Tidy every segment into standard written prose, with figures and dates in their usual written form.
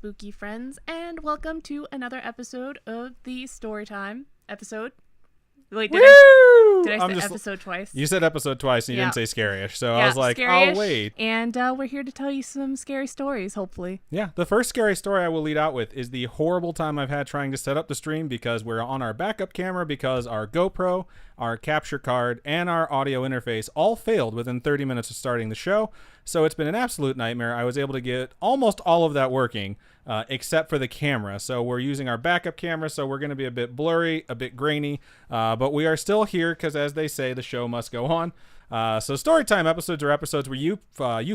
spooky friends, and welcome to another episode of the Storytime episode. Wait, did I say episode twice? You said episode twice, and you didn't say scary-ish, so yeah, I was like, scary-ish, I'll wait. And we're here to tell you some scary stories, hopefully. Yeah, the first scary story I will lead out with is the horrible time I've had trying to set up the stream because we're on our backup camera because our GoPro, our capture card, and our audio interface all failed within 30 minutes of starting the show. So it's been an absolute nightmare. I was able to get almost all of that working, except for the camera. So we're using our backup camera, so we're going to be a bit blurry, a bit grainy, but we are still here because, as they say, the show must go on. So Storytime episodes are episodes where you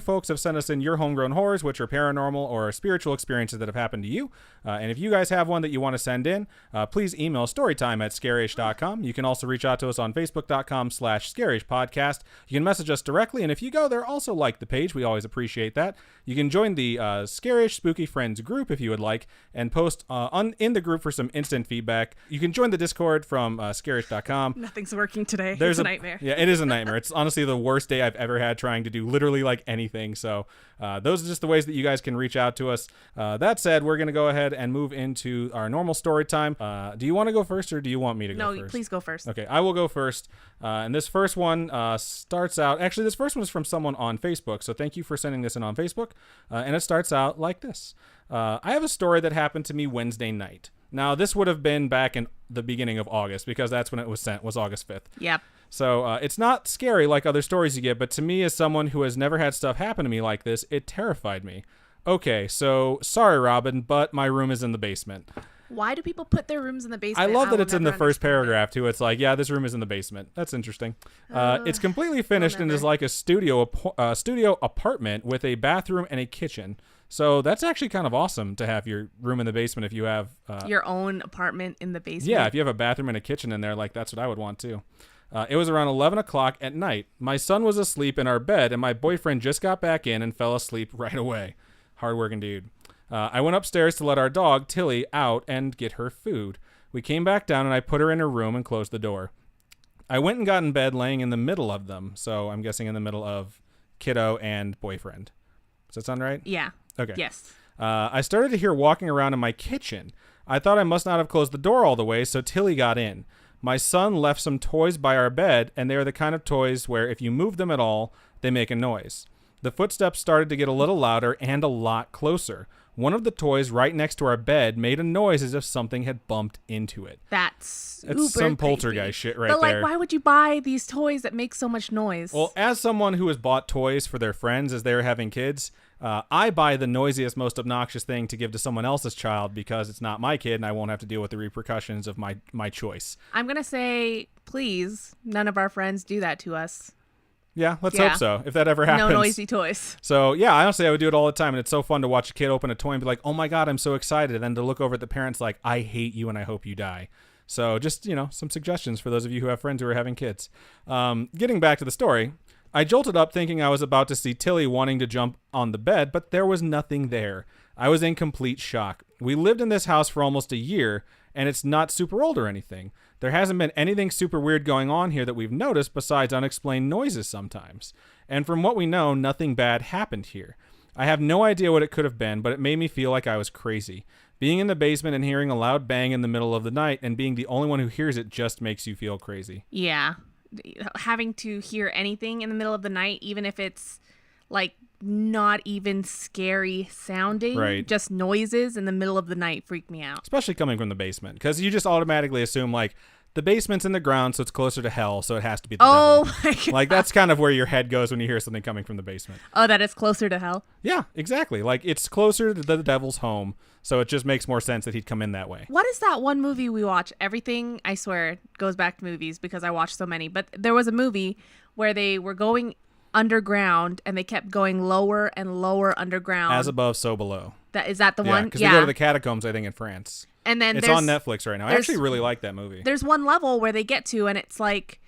folks have sent us in your homegrown horrors, which are paranormal or spiritual experiences that have happened to you. And if you guys have one that you want to send in, please email storytime@scaryish.com. You can also reach out to us on facebook.com/scaryish-podcast. You can message us directly, and if you go there, also like the page. We always appreciate that. You can join the Scarish Spooky Friends group if you would like, and post in the group for some instant feedback. You can join the Discord from scarish.com. Nothing's working today. It's a nightmare. Yeah, it is a nightmare. It's honestly the worst day I've ever had trying to do literally like anything. So those are just the ways that you guys can reach out to us. That said, we're going to go ahead and move into our normal story time. Do you want to go first, or do you want me to go first? No, please go first. Okay, I will go first. And this first one starts out... Actually, this first one is from someone on Facebook, so thank you for sending this in on Facebook. And it starts out like this. I have a story that happened to me Wednesday night. Now, this would have been back in the beginning of August, because that's when it was sent, was August 5th. Yep. So it's not scary like other stories you get, but to me, as someone who has never had stuff happen to me like this, it terrified me. Okay, so sorry, Robin, but my room is in the basement. Why do people put their rooms in the basement? I love that it's in the first paragraph, too. It's like, yeah, this room is in the basement. That's interesting. It's completely finished and is like a studio apartment with a bathroom and a kitchen. So that's actually kind of awesome to have your room in the basement if you have... your own apartment in the basement? Yeah, if you have a bathroom and a kitchen in there, like that's what I would want, too. It was around 11 o'clock at night. My son was asleep in our bed, and my boyfriend just got back in and fell asleep right away. Hardworking dude. I went upstairs to let our dog, Tilly, out and get her food. We came back down, and I put her in her room and closed the door. I went and got in bed laying in the middle of them, so I'm guessing in the middle of kiddo and boyfriend. Does that sound right? Yeah. Okay. Yes. I started to hear walking around in my kitchen. I thought I must not have closed the door all the way, so Tilly got in. My son left some toys by our bed, and they are the kind of toys where if you move them at all, they make a noise. The footsteps started to get a little louder and a lot closer. One of the toys right next to our bed made a noise as if something had bumped into it. It's some poltergeist shit right there. there. But why would you buy these toys that make so much noise? Well, as someone who has bought toys for their friends as they were having kids, I buy the noisiest, most obnoxious thing to give to someone else's child because it's not my kid and I won't have to deal with the repercussions of my choice. I'm going to say, please, none of our friends do that to us. Yeah, let's hope so, if that ever happens. No noisy toys. So, yeah, honestly, I would do it all the time, and it's so fun to watch a kid open a toy and be like, oh my god, I'm so excited, and then to look over at the parents like, I hate you and I hope you die. So just, some suggestions for those of you who have friends who are having kids. Getting back to the story, I jolted up thinking I was about to see Tilly wanting to jump on the bed, but there was nothing there. I was in complete shock. We lived in this house for almost a year, and it's not super old or anything. There hasn't been anything super weird going on here that we've noticed besides unexplained noises sometimes. And from what we know, nothing bad happened here. I have no idea what it could have been, but it made me feel like I was crazy. Being in the basement and hearing a loud bang in the middle of the night and being the only one who hears it just makes you feel crazy. Yeah. Having to hear anything in the middle of the night, even if it's like not even scary sounding, right, just noises in the middle of the night freak me out. Especially coming from the basement, because you just automatically assume like the basement's in the ground, so it's closer to hell, so it has to be the devil. My God. Like that's kind of where your head goes when you hear something coming from the basement. Oh, that it's closer to hell? Yeah, exactly. Like it's closer to the devil's home, so it just makes more sense that he'd come in that way. What is that one movie we watch? Everything, I swear, goes back to movies because I watch so many. But there was a movie where they were going underground and they kept going lower and lower underground. As above, so below. Is that the one? Because they go to the catacombs, I think, in France. And then it's on Netflix right now. I actually really like that movie. There's one level where they get to, and it's like,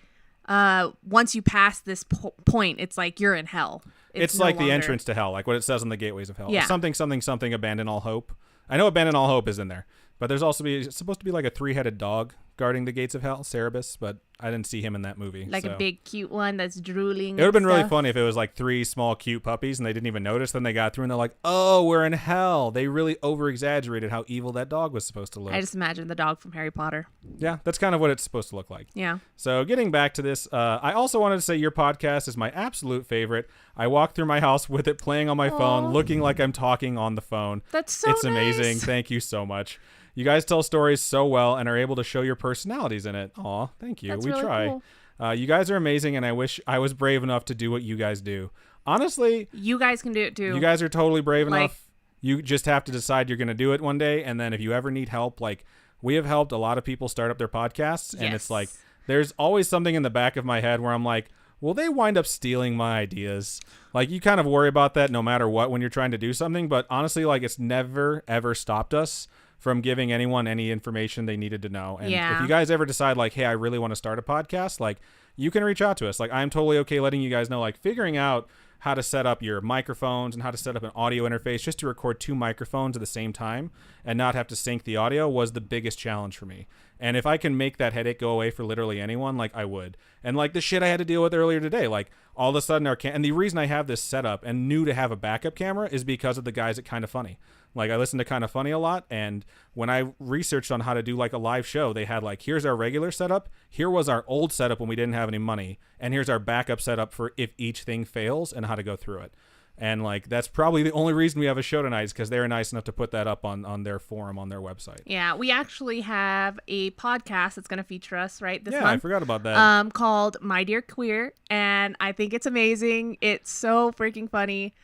once you pass this point, it's like you're in hell. It's like the entrance to hell, like what it says on the gateways of hell. Yeah. Something, abandon all hope. I know abandon all hope is in there, but there's also supposed to be like a 3-headed dog guarding the gates of hell, Cerebus, but I didn't see him in that movie. Like a big cute one that's drooling. It would have been really funny if it was like 3 small cute puppies and they didn't even notice. Then they got through and they're like, oh, we're in hell. They really over-exaggerated how evil that dog was supposed to look. I just imagine the dog from Harry Potter. Yeah, that's kind of what it's supposed to look like. Yeah. So getting back to this, I also wanted to say your podcast is my absolute favorite. I walk through my house with it playing on my phone, looking like I'm talking on the phone. That's so It's amazing. nice. Thank you so much. You guys tell stories so well and are able to show your personalities in it. Aw, thank you. That's We really try. cool. You guys are amazing, and I wish I was brave enough to do what you guys do. Honestly, You guys can do it too. you guys are totally brave Like- enough. You just have to decide you're going to do it one day, and then if you ever need help, like we have helped a lot of people start up their podcasts, and it's like there's always something in the back of my head where I'm like, will they wind up stealing my ideas? Like you kind of worry about that no matter what when you're trying to do something, but honestly, like it's never ever stopped us from giving anyone any information they needed to know. And if you guys ever decide like, hey, I really want to start a podcast, like you can reach out to us. Like I'm totally okay letting you guys know, like figuring out how to set up your microphones and how to set up an audio interface just to record 2 microphones at the same time and not have to sync the audio was the biggest challenge for me. And if I can make that headache go away for literally anyone, like I would. And like the shit I had to deal with earlier today, like all of a sudden and the reason I have this set up and knew to have a backup camera is because of the guys at Kinda Funny. Like I listen to Kinda Funny a lot, and when I researched on how to do like a live show, they had like, here's our regular setup, here was our old setup when we didn't have any money, and here's our backup setup for if each thing fails and how to go through it. And like that's probably the only reason we have a show tonight is because they're nice enough to put that up on their forum on their website. Yeah, we actually have a podcast that's going to feature us this month. I forgot about that. Called My Dear Queer, and I think it's amazing. It's so freaking funny.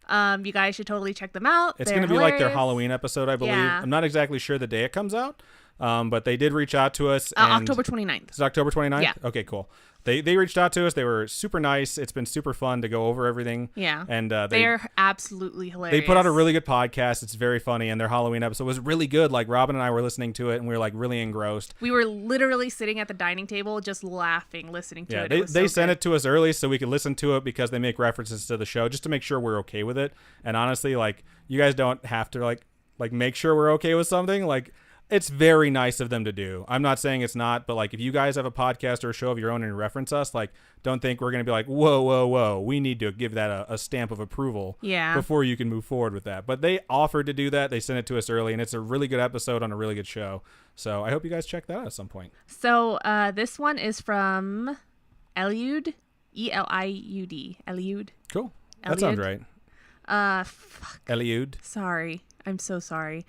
You guys should totally check them out. It's going to be like their Halloween episode, I believe. Yeah. I'm not exactly sure the day it comes out, but they did reach out to us. And October 29th. Is it October 29th? Yeah. Okay, cool. They reached out to us. They were super nice. It's been super fun to go over everything. Yeah. And they're absolutely hilarious. they put out a really good podcast. It's very funny, and their Halloween episode was really good. Like Robin and I were listening to it, and we were like really engrossed. We were literally sitting at the dining table just laughing, listening to it. Yeah, they so sent good. it to us early so we could listen to it because they make references to the show just to make sure we're okay with it. And honestly, like you guys don't have to like make sure we're okay with something. Like it's very nice of them to do. I'm not saying it's not, but like if you guys have a podcast or a show of your own and reference us, like don't think we're going to be like, whoa. We need to give that a stamp of approval before you can move forward with that. But they offered to do that. They sent it to us early, and it's a really good episode on a really good show. So I hope you guys check that out at some point. So this one is from Eliud, Eliud. Eliud. Cool. That sounds right. Fuck. Eliud. Sorry. I'm so sorry.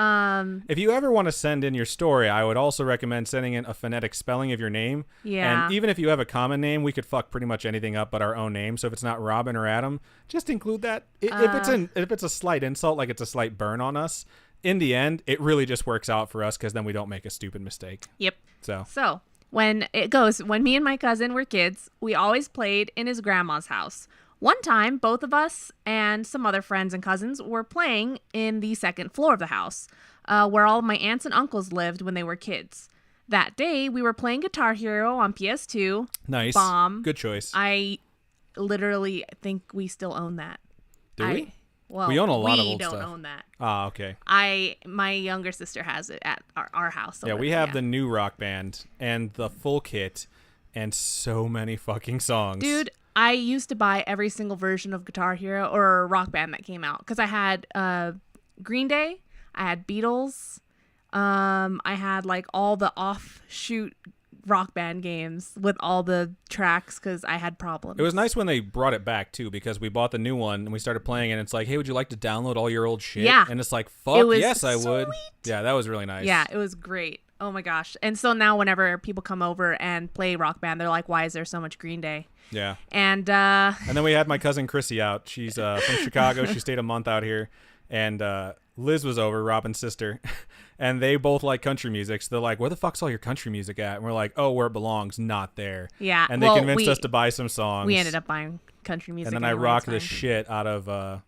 If you ever want to send in your story, I would also recommend sending in a phonetic spelling of your name. Yeah. And even if you have a common name, we could fuck pretty much anything up but our own name. So if it's not Robin or Adam, just include that. If it's a slight insult, like it's a slight burn on us, in the end, it really just works out for us because then we don't make a stupid mistake. Yep. So when me and my cousin were kids, we always played in his grandma's house. One time, both of us and some other friends and cousins were playing in the second floor of the house, where all of my aunts and uncles lived when they were kids. That day, we were playing Guitar Hero on PS2. nice. Bomb. Good choice. I literally think we still own that. Do we? Well, We own a lot of old We stuff. don't own that. Ah, okay. My younger sister has it at our house. Yeah, we have the new Rock Band and the full kit and so many fucking songs. Dude, I used to buy every single version of Guitar Hero or Rock Band that came out because I had Green Day, I had Beatles, I had like all the offshoot Rock Band games with all the tracks because I had problems. It was nice when they brought it back too, because we bought the new one and we started playing it. And it's like, hey, would you like to download all your old shit? Yeah. And it's like, fuck, It was yes, I would. sweet. Yeah, that was really nice. Yeah, it was great. Oh my gosh. And so now whenever people come over and play Rock Band, they're like, why is there so much Green Day? Yeah. And then we had my cousin Chrissy out. She's from Chicago. She stayed a month out here. And Liz was over, Robin's sister. And they both like country music. So they're like, where the fuck's all your country music at? And we're like, oh, where it belongs, not there. Yeah. And they convinced us to buy some songs. We ended up buying country music. And then anyway, I rocked it's the fine. shit out of,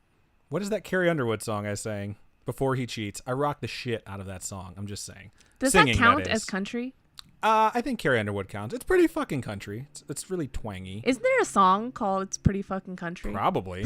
what is that Carrie Underwood song I sang? Before He Cheats. I rocked the shit out of that song. I'm just saying. Does Singing, that count is. as country? I think Carrie Underwood counts. It's pretty fucking country. It's really twangy. Isn't there a song called It's Pretty Fucking Country? Probably.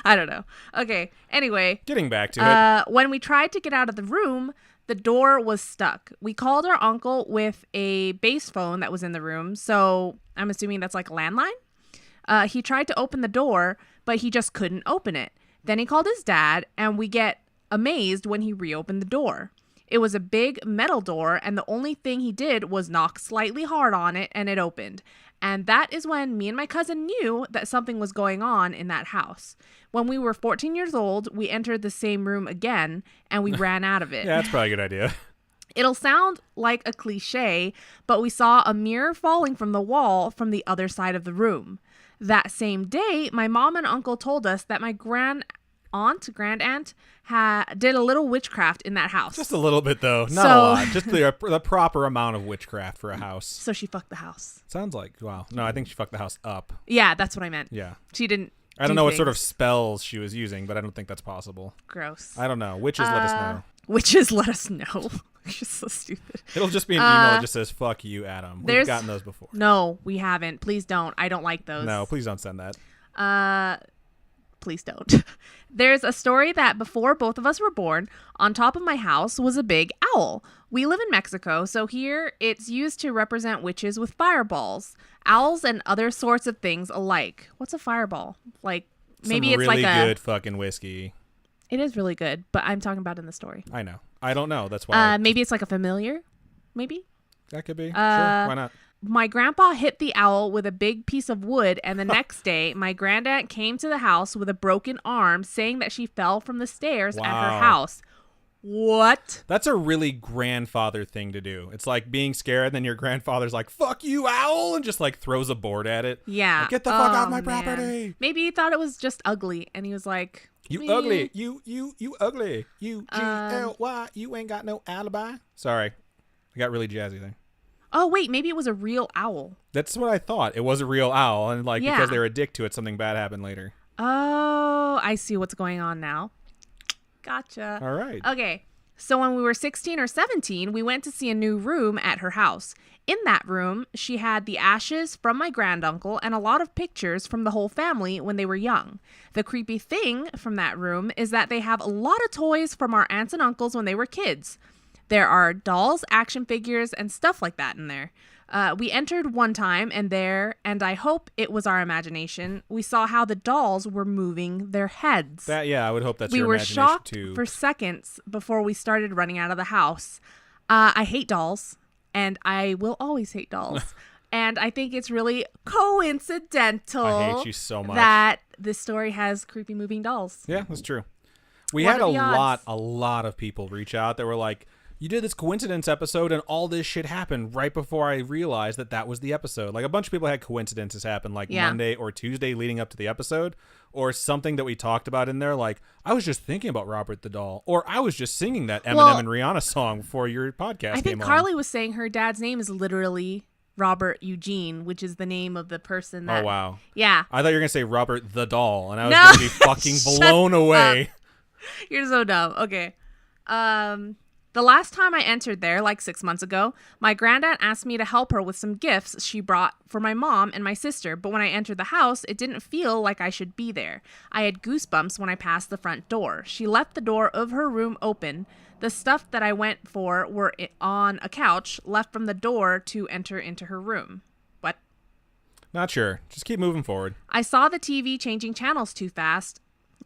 I don't know. Okay. Anyway. Getting back to it. When we tried to get out of the room, The door was stuck. We called our uncle with a base phone that was in the room, so I'm assuming that's like a landline. He tried to open the door, but he just couldn't open it. Then he called his dad, and we get amazed when he reopened the door. It was a big metal door, and the only thing he did was knock slightly hard on it, and it opened. And that is when me and my cousin knew that something was going on in that house. When we were 14 years old, we entered the same room again, and we ran out of it. Yeah, that's probably a good idea. It'll sound like a cliche, but we saw a mirror falling from the wall from the other side of the room. That same day, my mom and uncle told us that my grand aunt did a little witchcraft in that house. Just a little bit, though. Not a lot. Just the proper amount of witchcraft for a house. So she fucked the house. Sounds like, wow. No, I think she fucked the house up. Yeah, that's what I meant. Yeah. She didn't. I don't know what sort of spells she was using, but I don't think that's possible. Gross. I don't know. Witches, let us know. Witches, let us know. You're so stupid. It'll just be an email that just says, fuck you, Adam. We've gotten those before. No, we haven't. Please don't. I don't like those. No, please don't send that. Please don't. There's a story that before both of us were born, on top of my house was a big owl. We live in Mexico, so here it's used to represent witches with fireballs, owls, and other sorts of things alike. What's a fireball? Like, maybe Some it's really like good fucking whiskey. It is really good, but I'm talking about in the story. I know. I don't know. That's why. Maybe it's like a familiar. Maybe. That could be. Sure. Why not? My grandpa hit the owl with a big piece of wood, and the next day, my grandaunt came to the house with a broken arm, saying that she fell from the stairs at her house. What? That's a really grandfather thing to do. It's like being scared, and then your grandfather's like, fuck you, owl, and just like throws a board at it. Yeah. Like, get the fuck off my property. Maybe he thought it was just ugly, and he was like, you ugly. You ugly. You G-L-Y. You ain't got no alibi. Sorry. I got really jazzy there. Oh, wait, maybe it was a real owl. That's what I thought. It was a real owl, and like because they were a dick to it, something bad happened later. Oh, I see what's going on now. Gotcha. All right. Okay, so when we were 16 or 17, we went to see a new room at her house. In that room, she had the ashes from my granduncle and a lot of pictures from the whole family when they were young. The creepy thing from that room is that they have a lot of toys from our aunts and uncles when they were kids. There are dolls, action figures, and stuff like that in there. We entered one time and I hope it was our imagination, we saw how the dolls were moving their heads. I would hope that's your imagination too. We were shocked for seconds before we started running out of the house. I hate dolls, and I will always hate dolls. And I think it's really coincidental I hate you so much. that this story has creepy moving dolls. Yeah, that's true. We What had are the odds? a lot of people reach out that were like, you did this coincidence episode and all this shit happened right before I realized that was the episode. Like a bunch of people had coincidences happen like Monday or Tuesday leading up to the episode, or something that we talked about in there. Like, I was just thinking about Robert the Doll, or I was just singing that Eminem and Rihanna song before your podcast I think came on. Carly was saying her dad's name is literally Robert Eugene, which is the name of the person that... Oh, wow. Yeah. I thought you were going to say Robert the Doll, and I was going to be fucking blown away. You're so dumb. Okay. The last time I entered there, like 6 months ago, my granddad asked me to help her with some gifts she brought for my mom and my sister, but when I entered the house, it didn't feel like I should be there. I had goosebumps when I passed the front door. She left the door of her room open. The stuff that I went for were on a couch left from the door to enter into her room. What? Not sure. Just keep moving forward. I saw the TV changing channels too fast,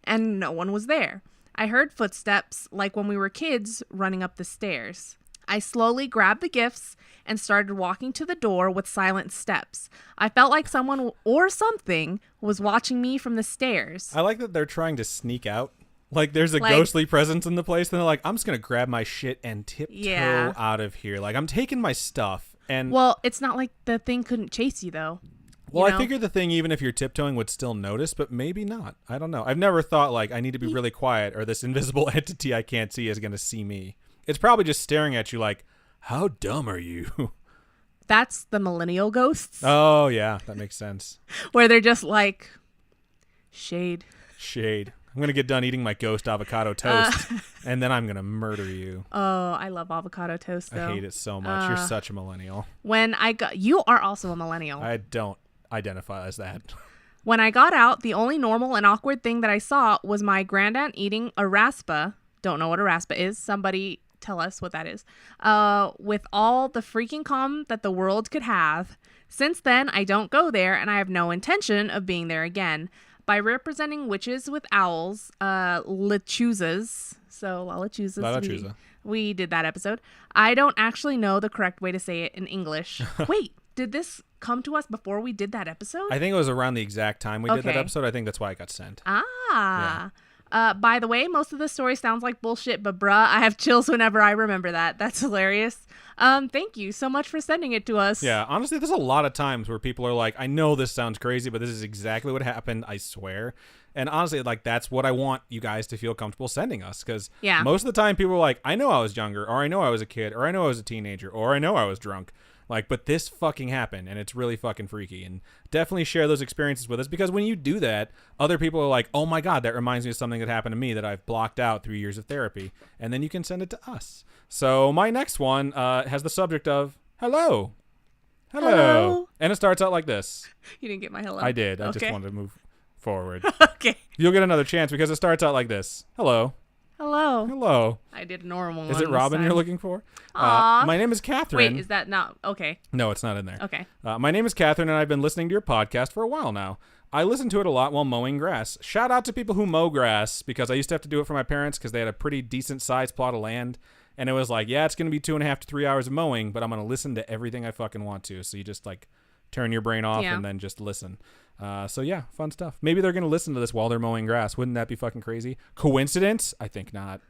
and no one was there. I heard footsteps like when we were kids running up the stairs. I slowly grabbed the gifts and started walking to the door with silent steps. I felt like someone or something was watching me from the stairs. I like that they're trying to sneak out. Like there's a ghostly presence in the place, and they're like, I'm just going to grab my shit and tiptoe out of here. Like, I'm taking my stuff. And well, it's not like the thing couldn't chase you, though. Well, I figure the thing, even if you're tiptoeing, would still notice, but maybe not. I don't know. I've never thought, like, I need to be really quiet or this invisible entity I can't see is going to see me. It's probably just staring at you like, how dumb are you? That's the millennial ghosts. Oh, yeah. That makes sense. Where they're just like, shade. I'm going to get done eating my ghost avocado toast, and then I'm going to murder you. Oh, I love avocado toast, though. I hate it so much. You're such a millennial. You are also a millennial. I don't identify as that. When I got out, the only normal and awkward thing that I saw was my grandaunt eating a raspa. Don't know what a raspa is. Somebody tell us what that is. With all the freaking calm that the world could have. Since then, I don't go there, and I have no intention of being there again. By representing witches with owls, lechuzas, so lalachuzas, Lalachusa. we did that episode. I don't actually know the correct way to say it in English. Wait, did this come to us before we did that episode? I think it was around the exact time we did that Okay. episode. I think that's why it got sent. Ah. By the way, most of the story sounds like bullshit, but bruh, I have chills whenever I remember that. That's hilarious. Thank you so much for sending it to us. Yeah, honestly, there's a lot of times where people are like, I know this sounds crazy, but this is exactly what happened, I swear. And honestly, like, that's what I want you guys to feel comfortable sending us. Because Yeah. most of the time, people are like, I know I was younger, or I know I was a kid, or I know I was a teenager, or I know I was drunk. Like, but this fucking happened, and it's really fucking freaky. And definitely share those experiences with us, because when you do that, other people are like, oh my God, that reminds me of something that happened to me that I've blocked out through years of therapy. And then you can send it to us. So my next one has the subject of hello. Hello. Hello. And it starts out like this. You didn't get my hello. I did. I just Okay. wanted to move forward. Okay. You'll get another chance because it starts out like this. Hello. Hello. Hello. I did a normal one. Is it this Robin time. you're looking for? Aw. My name is Catherine. Wait, is that not okay? No, it's not in there. Okay. My name is Catherine, and I've been listening to your podcast for a while now. I listen to it a lot while mowing grass. Shout out to people who mow grass, because I used to have to do it for my parents because they had a pretty decent sized plot of land. And it was like, yeah, it's going to be 2.5 to 3 hours of mowing, but I'm going to listen to everything I fucking want to. So you just like turn your brain off and then just listen. So yeah, fun stuff. Maybe they're going to listen to this while they're mowing grass. Wouldn't that be fucking crazy? Coincidence? I think not.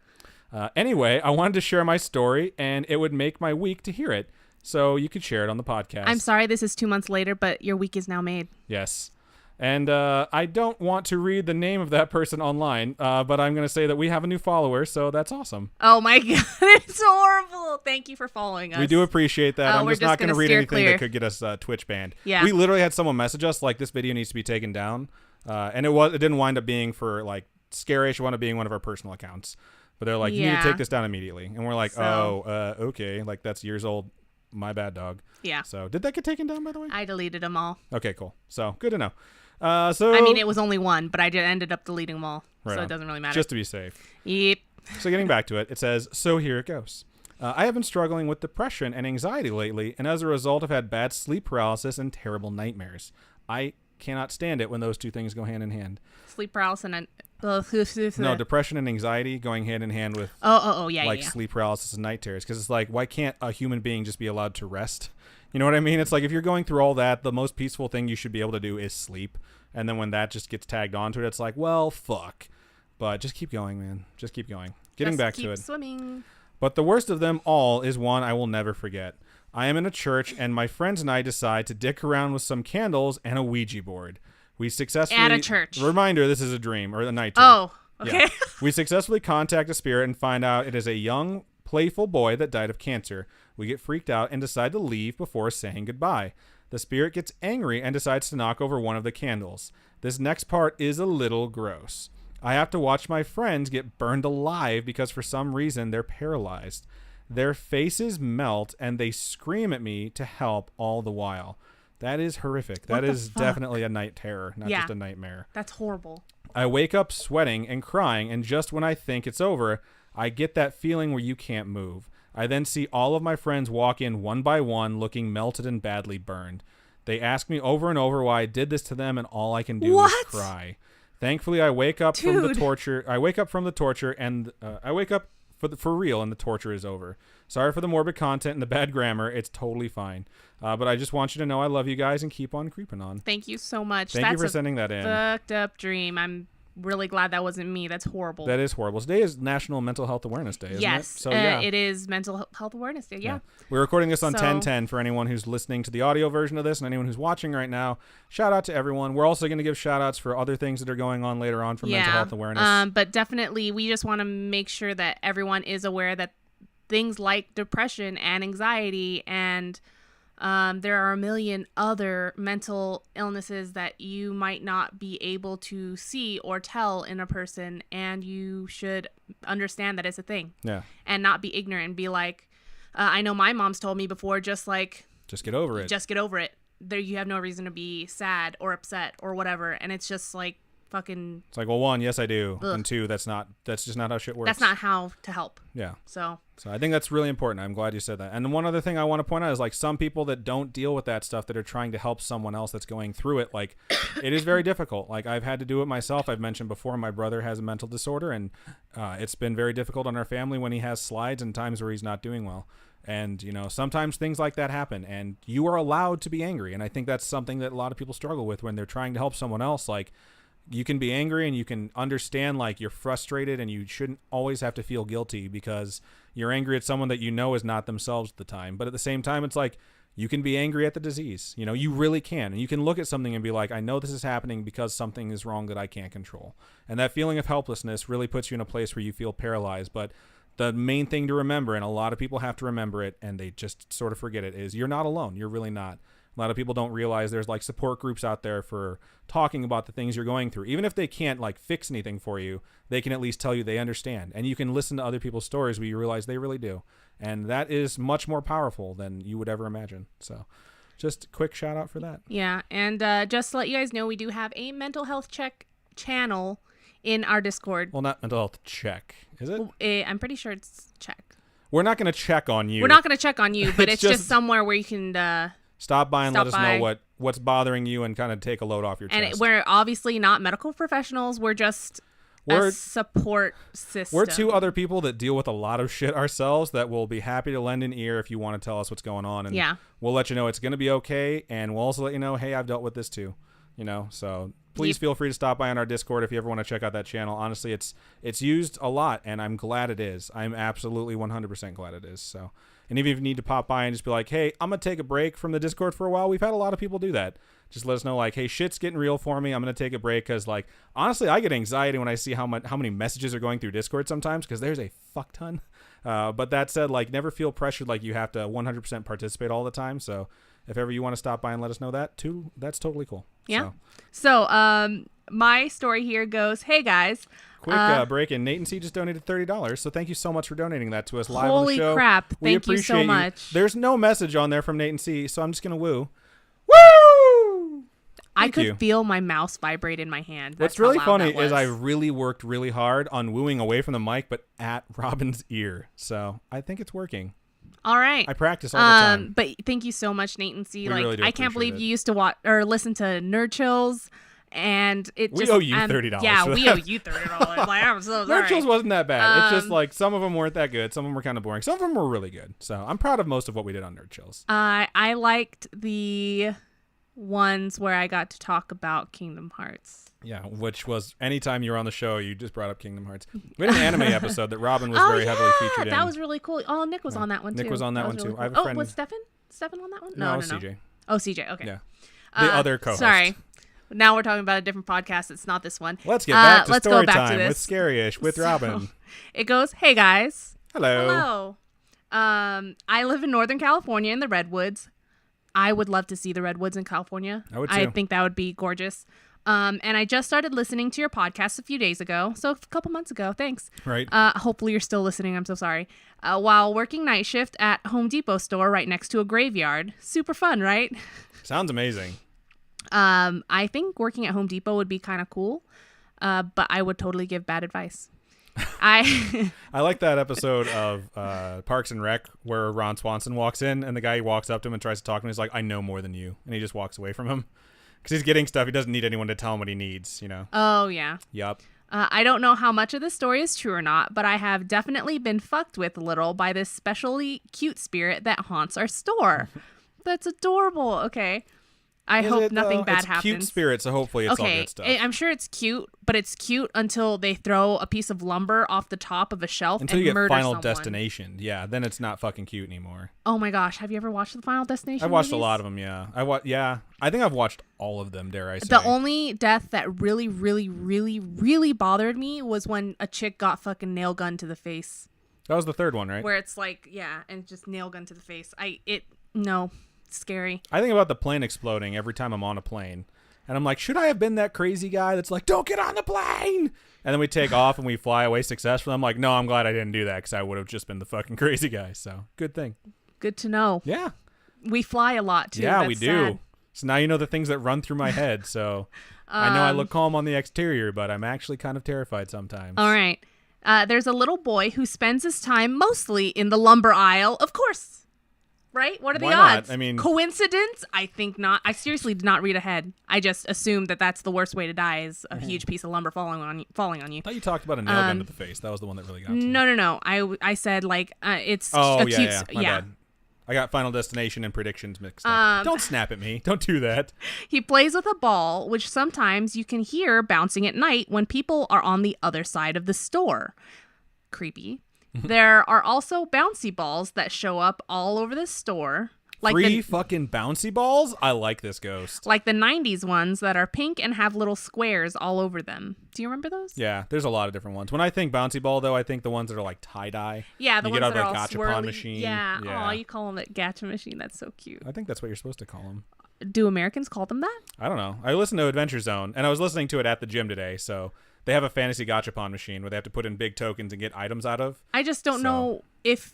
Anyway, I wanted to share my story, and it would make my week to hear it. So you could share it on the podcast. I'm sorry this is 2 months later, but your week is now made. Yes. And I don't want to read the name of that person online, but I'm going to say that we have a new follower, so that's awesome. Oh my God, it's horrible. Thank you for following us. We do appreciate that. I'm we're just not going to gonna read steer anything clear. that could get us Twitch banned. Yeah. We literally had someone message us like, this video needs to be taken down. And it didn't wind up being for like scarish. It wound up being one of our personal accounts. But they're like, you need to Yeah. take this down immediately. And we're like, So- okay. Like, that's years old. My bad, dog. Yeah. So did that get taken down, by the way? I deleted them all. Okay, cool. So good to know. So I mean, it was only one, but I ended up deleting them all. Right so on. it doesn't really matter. Just to be safe. Yep. So getting back to it, it says, so here it goes. I have been struggling with depression and anxiety lately, and as a result, I've had bad sleep paralysis and terrible nightmares. I cannot stand it when those two things go hand in hand. Sleep paralysis and... No, depression and anxiety going hand in hand with yeah, like yeah. sleep paralysis and night terrors. Because it's like, why can't a human being just be allowed to rest? You know what I mean? It's like, if you're going through all that, the most peaceful thing you should be able to do is sleep. And then when that just gets tagged onto it, it's like, well, fuck. But just keep going, man. Just keep going. Getting Just back keep to it. swimming. But the worst of them all is one I will never forget. I am in a church, and my friends and I decide to dick around with some candles and a Ouija board. We successfully... At a church. Reminder, this is a dream, or a night terror. Oh, okay. Yeah. We successfully contact a spirit and find out it is a young, playful boy that died of cancer. We get freaked out and decide to leave before saying goodbye. The spirit gets angry and decides to knock over one of the candles. This next part is a little gross. I have to watch my friends get burned alive because for some reason they're paralyzed. Their faces melt and they scream at me to help all the while. That is horrific. What That the is fuck? definitely a night terror, not Yeah. just a nightmare. That's horrible. I wake up sweating and crying, and just when I think it's over, I get that feeling where you can't move. I then see all of my friends walk in one by one, looking melted and badly burned. They ask me over and over why I did this to them, and all I can do What? is cry. Thankfully, I wake up from the Dude. torture. I wake up from the torture, and I wake up for real, and the torture is over. Sorry for the morbid content and the bad grammar. It's totally fine. But I just want you to know I love you guys and keep on creeping on. Thank you so much. Thank you That's for a sending that in. fucked up dream. I'm really glad that wasn't me. That's horrible. That is horrible. Today is National Mental Health Awareness Day, isn't yes. it? So yeah. It is Mental Health Awareness Day. Yeah. We're recording this on So- 10/10 for anyone who's listening to the audio version of this and anyone who's watching right now. Shout out to everyone. We're also going to give shout outs for other things that are going on later on for mental health awareness. But definitely, we just want to make sure that everyone is aware that things like depression and anxiety and there are a million other mental illnesses that you might not be able to see or tell in a person, and you should understand that it's a thing Yeah. and not be ignorant and be like, I know my mom's told me before, just Just get over it. get over it. There, you have no reason to be sad or upset or whatever. And it's just like, fucking. It's like, well, one, yes, I do. Ugh. And two, that's just not how shit works. That's not how to help. Yeah. So I think that's really important. I'm glad you said that. And one other thing I want to point out is like some people that don't deal with that stuff that are trying to help someone else that's going through it, like it is very difficult. Like I've had to do it myself. I've mentioned before my brother has a mental disorder, and it's been very difficult on our family when he has slides and times where he's not doing well. And, you know, sometimes things like that happen and you are allowed to be angry. And I think that's something that a lot of people struggle with when they're trying to help someone else. Like you can be angry and you can understand like you're frustrated and you shouldn't always have to feel guilty because you're angry at someone that you know is not themselves at the time. But at the same time, it's like you can be angry at the disease. You know, you really can. And you can look at something and be like, I know this is happening because something is wrong that I can't control. And that feeling of helplessness really puts you in a place where you feel paralyzed. But the main thing to remember, and a lot of people have to remember it and they just sort of forget it, is you're not alone. You're really not. A lot of people don't realize there's like support groups out there for talking about the things you're going through. Even if they can't like fix anything for you, they can at least tell you they understand. And you can listen to other people's stories where you realize they really do. And that is much more powerful than you would ever imagine. So just a quick shout out for that. yeah, and just to let you guys know, we do have a mental health check channel in our Discord. Well, not mental health check, is it? I'm pretty sure it's check. We're not going to check on you. We're not going to check on you, but it's just somewhere where you can stop by and stop let us know what's bothering you and kind of take a load off your chest. And we're obviously not medical professionals. We're just a support system. We're two other people that deal with a lot of shit ourselves that will be happy to lend an ear if you want to tell us what's going on. And yeah, we'll let you know it's going to be okay. And we'll also let you know, hey, I've dealt with this too. You know, so please feel free to stop by on our Discord if you ever want to check out that channel. Honestly, it's used a lot, and I'm glad it is. I'm absolutely 100% glad it is. So, and even if you need to pop by and just be like, hey, I'm going to take a break from the Discord for a while. We've had a lot of people do that. Just let us know, like, hey, shit's getting real for me. I'm going to take a break because, like, honestly, I get anxiety when I see how many messages are going through Discord sometimes because there's a fuck ton. But that said, like, never feel pressured like you have to 100% participate all the time. So if ever you want to stop by and let us know that too, that's totally cool. Yeah. So my story here goes, hey guys. Quick break in. Nate and C just donated $30. So thank you so much for donating that to us live on the show. Holy crap. Thank you so much. There's no message on there from Nate and C, so I'm just going to woo. Woo! I could feel my mouse vibrate in my hand. What's really funny is I really worked really hard on wooing away from the mic, but at Robin's ear. So I think it's working. All right. I practice all the time. But thank you so much, Nate and C. We really do I can't believe appreciate you used to watch or listen to Nerd Chills, and we owe you $30. Yeah, for we that. owe you $30. Like, I'm so sorry. Nerd Chills wasn't that bad. It's just like some of them weren't that good. Some of them were kind of boring. Some of them were really good. So I'm proud of most of what we did on Nerd Chills. I liked the ones where I got to talk about Kingdom Hearts. Yeah, which was anytime you were on the show, you just brought up Kingdom Hearts. We had an anime episode that Robin was very heavily featured in. That was really cool. Oh, Nick was on that one too. Nick was on that one really too. Cool. I have a friend. Was Stefan on that one? No, CJ. Oh, CJ. Okay. Yeah. The other co-host. Sorry. Now we're talking about a different podcast. It's not this one. Let's get back to Let's go back to Storytime this. with Scary-ish with Robin. It goes, hey guys. Hello. I live in Northern California in the Redwoods. I would love to see the Redwoods in California. I would too. I think that would be gorgeous. And I just started listening to your podcast a few days ago. So a couple months ago. Thanks. Right. Hopefully you're still listening. I'm so sorry. While working night shift at Home Depot store right next to a graveyard. Super fun, right? Sounds amazing. I think working at Home Depot would be kind of cool. But I would totally give bad advice. I like that episode of Parks and Rec where Ron Swanson walks in and the guy walks up to him and tries to talk to him. He's like, I know more than you. And he just walks away from him. Because he's getting stuff. He doesn't need anyone to tell him what he needs, you know? Oh, yeah. Yup. I don't know how much of this story is true or not, but I have definitely been fucked with a little by this specially cute spirit that haunts our store. That's adorable. Okay. I hope nothing bad happens. It's cute spirit, so hopefully it's all good stuff. I'm sure it's cute, but it's cute until they throw a piece of lumber off the top of a shelf until and you get murder Final someone. Destination. Yeah, then it's not fucking cute anymore. Oh my gosh, have you ever watched the Final Destination I've watched movies? a lot of them, yeah. I think I've watched all of them, dare I say. The only death that really, really, really, really bothered me was when a chick got fucking nail gun to the face. That was the third one, right? Where it's like, yeah, and just nail gun to the face. No. Scary. I think about the plane exploding every time I'm on a plane. And I'm like, should I have been that crazy guy that's like, don't get on the plane? And then we take off and we fly away successfully. I'm like, no, I'm glad I didn't do that because I would have just been the fucking crazy guy. So good thing. Good to know. Yeah. We fly a lot too. Yeah, That's we do. sad. So now you know the things that run through my head. So I know I look calm on the exterior, but I'm actually kind of terrified sometimes. All right. There's a little boy who spends his time mostly in the lumber aisle. Of course. Right? What are Why the not? odds? I mean, coincidence? I think not. I seriously did not read ahead. I just assumed that that's the worst way to die is a huge piece of lumber falling on you. I thought you talked about a nail gun to the face. That was the one that really got to me. No. I said like it's Oh, a yeah, cute. yeah. My bad. I got Final Destination and predictions mixed up. Don't snap at me. Don't do that. He plays with a ball, which sometimes you can hear bouncing at night when people are on the other side of the store. Creepy. There are also bouncy balls that show up all over the store. Like Free fucking bouncy balls? I like this ghost. Like the 90s ones that are pink and have little squares all over them. Do you remember those? Yeah, there's a lot of different ones. When I think bouncy ball, though, I think the ones that are like tie-dye. Yeah, the you ones get out that of are a all gachapon swirly. machine. Yeah. Oh, you call them a gacha machine. That's so cute. I think that's what you're supposed to call them. Do Americans call them that? I don't know. I listened to Adventure Zone, and I was listening to it at the gym today, so they have a fantasy gachapon machine where they have to put in big tokens and get items out of. I just don't know if...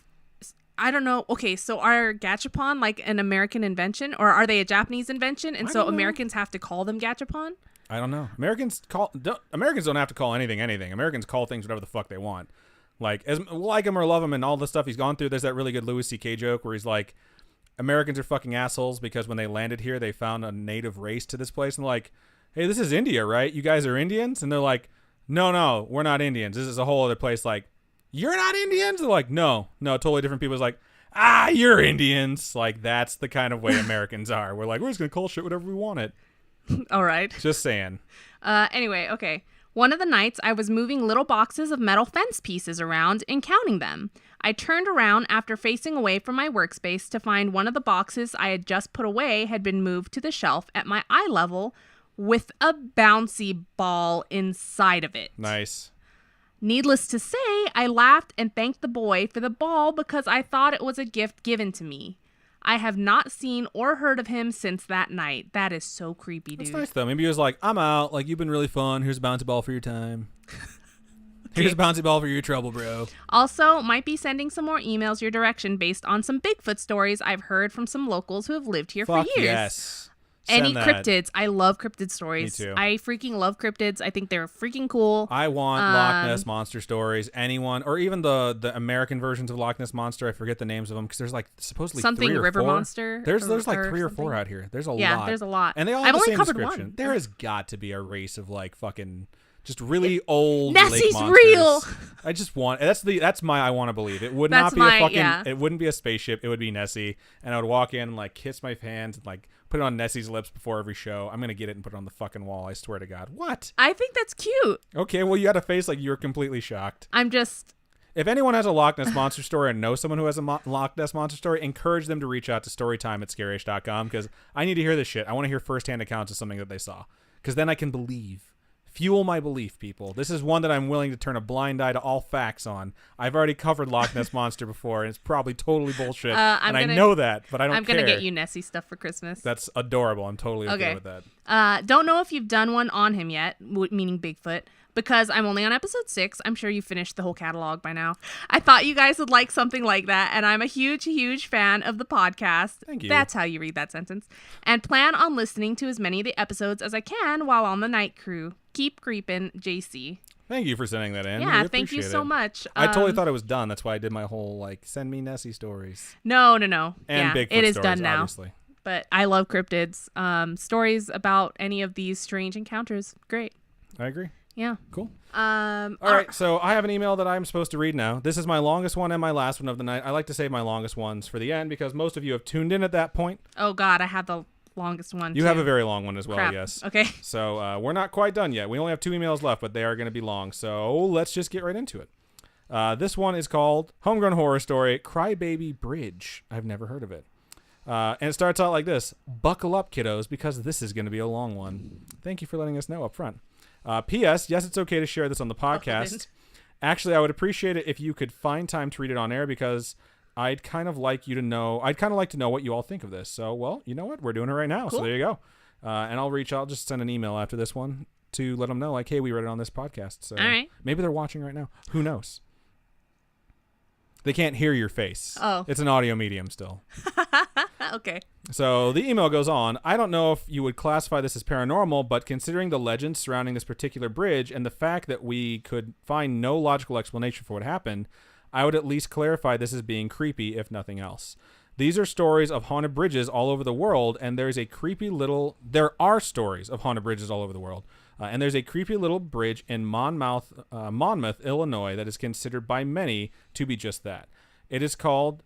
I don't know. Okay, so are gachapon like an American invention, or are they a Japanese invention, and so Americans have to call them gachapon? I don't know. Americans don't have to call anything anything. Americans call things whatever the fuck they want. Like, as like him or love him and all the stuff he's gone through, there's that really good Louis C.K. joke where he's like, Americans are fucking assholes because when they landed here, they found a native race to this place, and like, hey, this is India, right? You guys are Indians? And they're like, no, we're not Indians. This is a whole other place. Like, you're not Indians? They're like, no, totally different people. It's like, you're Indians. Like, that's the kind of way Americans are. We're like, we're just going to call shit whatever we want it. All right. Just saying. Anyway, okay. One of the nights, I was moving little boxes of metal fence pieces around and counting them. I turned around after facing away from my workspace to find one of the boxes I had just put away had been moved to the shelf at my eye level with a bouncy ball inside of it. Nice. Needless to say, I laughed and thanked the boy for the ball because I thought it was a gift given to me. I have not seen or heard of him since that night. That is so creepy, dude. That's nice, though. Maybe he was like, I'm out. Like, you've been really fun. Here's a bouncy ball for your time. Here's a bouncy ball for your trouble, bro. Also, might be sending some more emails your direction based on some Bigfoot stories I've heard from some locals who have lived here for years. Yes. Any cryptids. I love cryptid stories. Me too. I freaking love cryptids. I think they're freaking cool. I want Loch Ness Monster stories. Anyone, or even the American versions of Loch Ness Monster. I forget the names of them because there's like supposedly something 3 or river 4. monster. There's like 3 or 4 out here. There's a lot. Yeah, there's a lot. And they all I've have the only same covered description. one. There has got to be a race of like fucking just really old Nessie's lake monsters. real. I just want that's my I want to believe. It would That's not be my- a fucking yeah. it wouldn't be a spaceship. It would be Nessie, and I would walk in and like kiss my hands and like put it on Nessie's lips before every show. I'm gonna get it and put it on the fucking wall. I swear to God. What? I think that's cute. Okay, well you had a face like you were completely shocked. I'm just... If anyone has a Loch Ness Monster story and knows someone who has a Loch Ness Monster story, encourage them to reach out to storytime@scarish.com because I need to hear this shit. I want to hear firsthand accounts of something that they saw because then I can believe. Fuel my belief, people. This is one that I'm willing to turn a blind eye to all facts on. I've already covered Loch Ness Monster before, and it's probably totally bullshit. I know that, but I don't care. I'm going to get you Nessie stuff for Christmas. That's adorable. I'm totally okay with that. Don't know if you've done one on him yet, meaning Bigfoot, because I'm only on episode 6. I'm sure you finished the whole catalog by now. I thought you guys would like something like that, and I'm a huge, huge fan of the podcast. Thank you. That's how you read that sentence. And plan on listening to as many of the episodes as I can while on the night crew. Keep creeping, JC. Thank you for sending that in. Yeah, really thank you appreciate so it. much. I totally thought it was done. That's why I did my whole, like, send me Nessie stories. No. And yeah, Bigfoot it is stories, done now. Obviously. But I love cryptids. Stories about any of these strange encounters. Great. I agree. Yeah. Cool. All right, so I have an email that I'm supposed to read now. This is my longest one and my last one of the night. I like to save my longest ones for the end because most of you have tuned in at that point. Oh, God, I have the longest one, You too. have a very long one as well, Crap. yes. Okay. So we're not quite done yet. We only have 2 emails left, but they are going to be long. So let's just get right into it. This one is called Homegrown Horror Story, Crybaby Bridge. I've never heard of it. And it starts out like this. Buckle up, kiddos, because this is going to be a long one. Thank you for letting us know up front. P.S. Yes, it's okay to share this on the podcast. Actually, I would appreciate it if you could find time to read it on air because I'd kind of like to know what you all think of this. So, well, you know what? We're doing it right now. Cool. So there you go. And I'll just send an email after this one to let them know, like, hey, we read it on this podcast. So all right. Maybe they're watching right now. Who knows? They can't hear your face. Oh. It's an audio medium still. Okay. So the email goes on. I don't know if you would classify this as paranormal, but considering the legends surrounding this particular bridge and the fact that we could find no logical explanation for what happened, I would at least clarify this as being creepy, if nothing else. These are stories of haunted bridges all over the world, and there are stories of haunted bridges all over the world. And there's a creepy little bridge in Monmouth, Illinois, that is considered by many to be just that. It is called,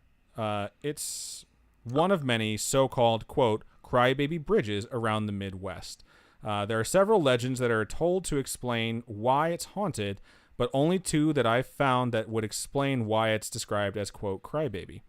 it's one of many so-called, quote, crybaby bridges around the Midwest. There are several legends that are told to explain why it's haunted, but only two that I've found that would explain why it's described as, quote, crybaby.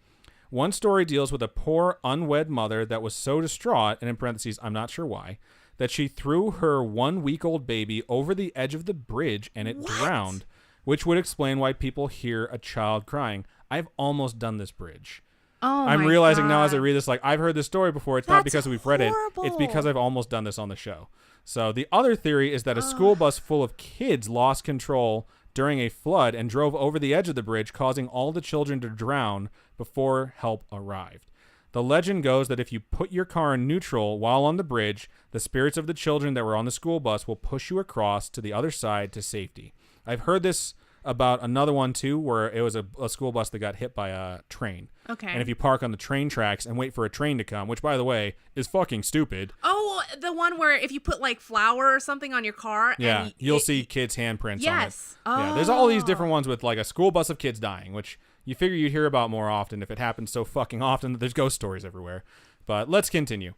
One story deals with a poor unwed mother that was so distraught, and in parentheses, I'm not sure why, that she threw her 1-week-old baby over the edge of the bridge and it drowned, which would explain why people hear a child crying. I've almost done this bridge. Oh, I'm realizing now as I read this, like, I've heard this story before. It's not because we've read it. It's because I've almost done this on the show. So the other theory is that a school bus full of kids lost control during a flood and drove over the edge of the bridge, causing all the children to drown before help arrived. The legend goes that if you put your car in neutral while on the bridge, the spirits of the children that were on the school bus will push you across to the other side to safety. I've heard this about another one too, where it was a school bus that got hit by a train. Okay. And if you park on the train tracks and wait for a train to come, which by the way is fucking stupid. Oh, the one where if you put like flour or something on your car. Yeah, and you'll see kids' handprints on it. Yes. Oh. Yeah, there's all these different ones with like a school bus of kids dying, which you figure you'd hear about more often if it happens so fucking often that there's ghost stories everywhere. But let's continue.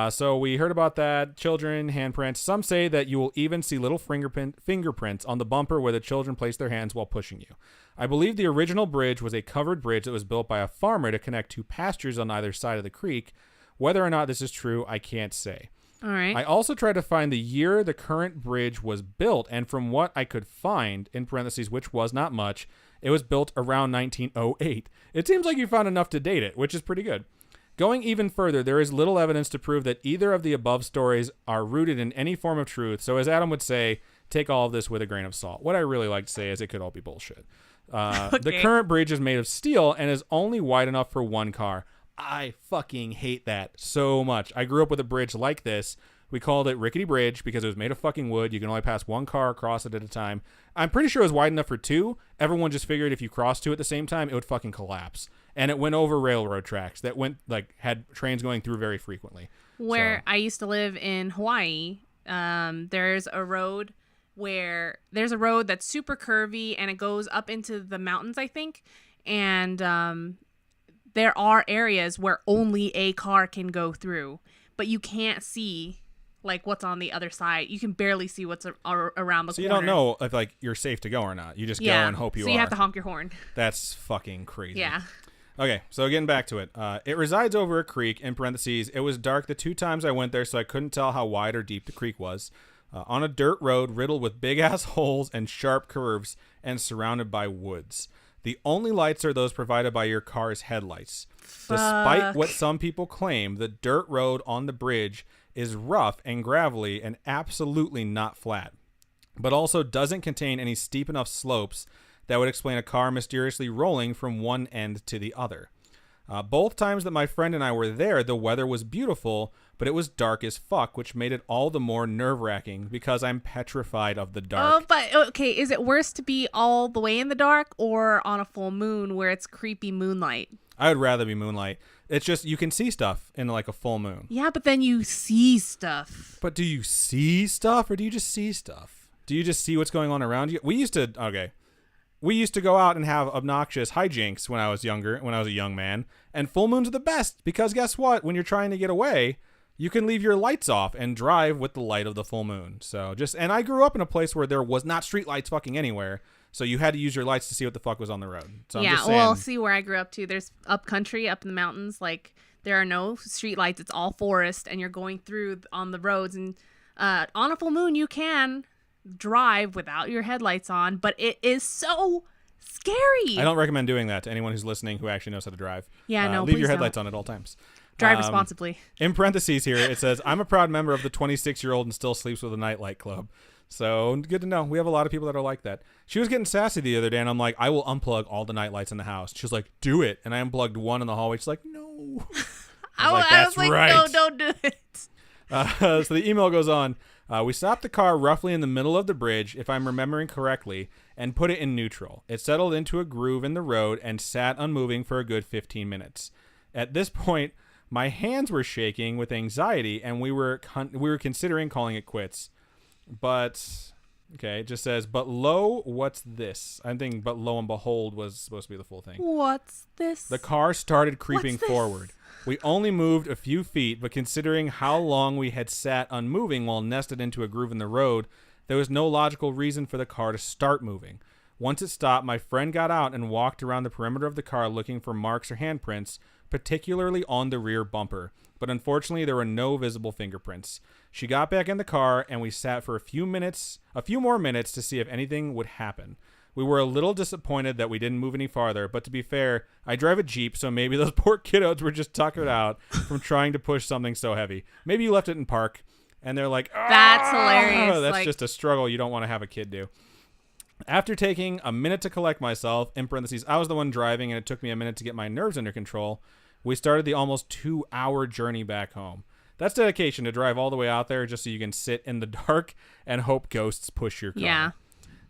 So we heard about that. Children, handprints. Some say that you will even see little fingerprints on the bumper where the children place their hands while pushing you. I believe the original bridge was a covered bridge that was built by a farmer to connect two pastures on either side of the creek. Whether or not this is true, I can't say. All right. I also tried to find the year the current bridge was built, and from what I could find, in parentheses, which was not much, it was built around 1908. It seems like you found enough to date it, which is pretty good. Going even further, there is little evidence to prove that either of the above stories are rooted in any form of truth, so as Adam would say, take all of this with a grain of salt. What I really like to say is it could all be bullshit. Okay. The current bridge is made of steel and is only wide enough for one car. I fucking hate that so much. I grew up with a bridge like this. We called it Rickety Bridge because it was made of fucking wood. You can only pass one car across it at a time. I'm pretty sure it was wide enough for two. Everyone just figured if you crossed two at the same time, it would fucking collapse. And it went over railroad tracks that had trains going through very frequently. Where I used to live in Hawaii, there's a road that's super curvy and it goes up into the mountains, I think. And there are areas where only a car can go through, but you can't see like what's on the other side. You can barely see what's around the corner. So you don't know if like you're safe to go or not. You just go and hope you are. So you have to honk your horn. That's fucking crazy. Yeah. Okay, so getting back to it. It resides over a creek, in parentheses. It was dark the 2 times I went there, so I couldn't tell how wide or deep the creek was. On a dirt road riddled with big-ass holes and sharp curves and surrounded by woods. The only lights are those provided by your car's headlights. Despite what some people claim, the dirt road on the bridge is rough and gravelly and absolutely not flat, but also doesn't contain any steep enough slopes that would explain a car mysteriously rolling from one end to the other. Both times that my friend and I were there, the weather was beautiful, but it was dark as fuck, which made it all the more nerve-wracking because I'm petrified of the dark. Oh, but okay, is it worse to be all the way in the dark or on a full moon where it's creepy moonlight? I would rather be moonlight. It's just you can see stuff in like a full moon. Yeah, but then you see stuff. But do you see stuff or do you just see stuff? Do you just see what's going on around you? We used to go out and have obnoxious hijinks when I was younger, when I was a young man. And full moons are the best because guess what? When you're trying to get away, you can leave your lights off and drive with the light of the full moon. So and I grew up in a place where there was not street lights fucking anywhere. So you had to use your lights to see what the fuck was on the road. So I'm just saying, well, see where I grew up too. There's up country, up in the mountains. Like there are no street lights. It's all forest and you're going through on the roads. And on a full moon, you can drive without your headlights on, but it is so scary. I don't recommend doing that to anyone who's listening who actually knows how to drive. Yeah, no, leave please your headlights don't. on at all times. Drive responsibly. In parentheses here, it says, I'm a proud member of the 26-year-old and still sleeps with a nightlight club. So good to know. We have a lot of people that are like that. She was getting sassy the other day, and I'm like, I will unplug all the nightlights in the house. She's like, do it. And I unplugged one in the hallway. She's like, no. I was like, I was like, right. no, don't do it. So the email goes on. We stopped the car roughly in the middle of the bridge, if I'm remembering correctly, and put it in neutral. It settled into a groove in the road and sat unmoving for a good 15 minutes. At this point, my hands were shaking with anxiety, and we were considering calling it quits. But, okay, it just says, but lo, what's this? I'm thinking, but lo and behold was supposed to be the full thing. What's this? The car started creeping forward. We only moved a few feet, but considering how long we had sat unmoving while nested into a groove in the road, there was no logical reason for the car to start moving. Once it stopped, my friend got out and walked around the perimeter of the car looking for marks or handprints, particularly on the rear bumper. But unfortunately, there were no visible fingerprints. She got back in the car, and we sat for a few more minutes to see if anything would happen. We were a little disappointed that we didn't move any farther, but to be fair, I drive a Jeep, so maybe those poor kiddos were just tuckered out from trying to push something so heavy. Maybe you left it in park, and they're like, that's hilarious. That's just a struggle you don't want to have a kid do. After taking a minute to collect myself, in parentheses, I was the one driving, and it took me a minute to get my nerves under control, we started the almost 2-hour journey back home. That's dedication to drive all the way out there just so you can sit in the dark and hope ghosts push your car.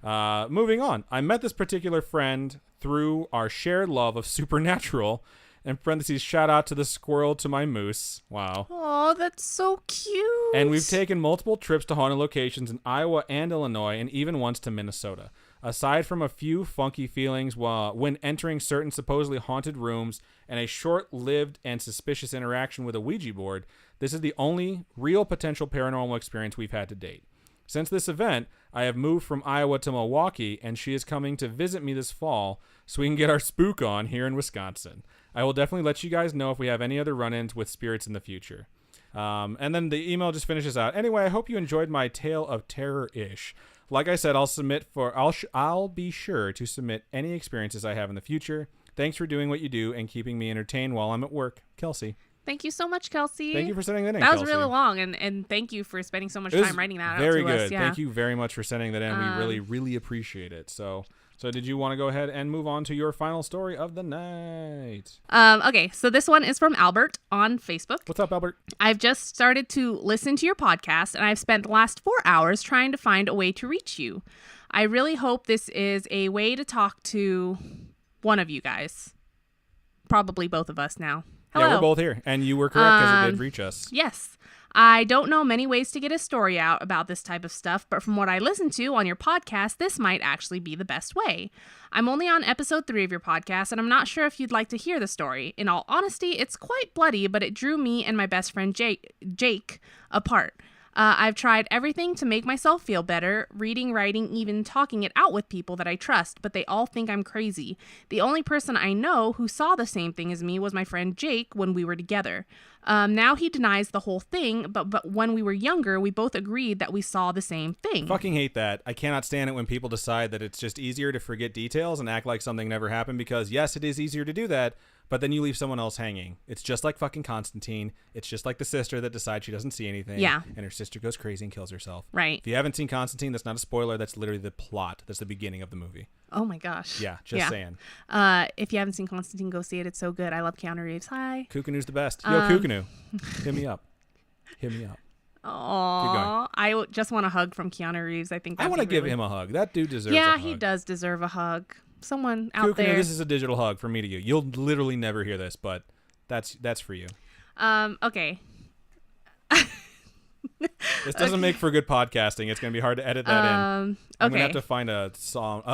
Yeah. Moving on. I met this particular friend through our shared love of Supernatural. In parentheses, shout out to the squirrel to my moose. Wow. Oh, that's so cute. And we've taken multiple trips to haunted locations in Iowa and Illinois, and even once to Minnesota. Aside from a few funky feelings when entering certain supposedly haunted rooms and a short-lived and suspicious interaction with a Ouija board, this is the only real potential paranormal experience we've had to date. Since this event, I have moved from Iowa to Milwaukee, and she is coming to visit me this fall so we can get our spook on here in Wisconsin. I will definitely let you guys know if we have any other run-ins with spirits in the future. And then the email just finishes out. Anyway, I hope you enjoyed my tale of terror-ish. Like I said, I'll be sure to submit any experiences I have in the future. Thanks for doing what you do and keeping me entertained while I'm at work. Kelsey. Thank you so much, Kelsey. Thank you for sending that in, That was Kelsey. really long, and thank you for spending so much time writing that out to us. Very good. Yeah. Thank you very much for sending that in. We really, really appreciate it. So did you want to go ahead and move on to your final story of the night? Okay, so this one is from Albert on Facebook. What's up, Albert? I've just started to listen to your podcast, and I've spent the last 4 hours trying to find a way to reach you. I really hope this is a way to talk to one of you guys. Probably both of us now. Hello. Yeah, we're both here, and you were correct because it did reach us. Yes. I don't know many ways to get a story out about this type of stuff, but from what I listened to on your podcast, this might actually be the best way. I'm only on episode 3 of your podcast, and I'm not sure if you'd like to hear the story. In all honesty, it's quite bloody, but it drew me and my best friend Jake apart. I've tried everything to make myself feel better, reading, writing, even talking it out with people that I trust, but they all think I'm crazy. The only person I know who saw the same thing as me was my friend Jake when we were together. Now he denies the whole thing, but when we were younger, we both agreed that we saw the same thing. Fucking hate that. I cannot stand it when people decide that it's just easier to forget details and act like something never happened because, yes, it is easier to do that, but then you leave someone else hanging. It's just like fucking Constantine. It's just like the sister that decides she doesn't see anything. Yeah. And her sister goes crazy and kills herself. Right. If you haven't seen Constantine, that's not a spoiler. That's literally the plot. That's the beginning of the movie. Oh my gosh. Yeah, just saying. If you haven't seen Constantine, go see it. It's so good. I love Keanu Reeves. Hi. Kukanu's the best. Yo, Kukanu. Hit me up. Hit me up. Aww. I just want a hug from Keanu Reeves. I think I want to give him a hug. That dude deserves a hug. Yeah, he does deserve a hug. Someone out Kukanu, there. this is a digital hug from me to you. You'll literally never hear this, but that's for you. Okay. This doesn't make for good podcasting. It's going to be hard to edit that in. I'm going to have to find a sound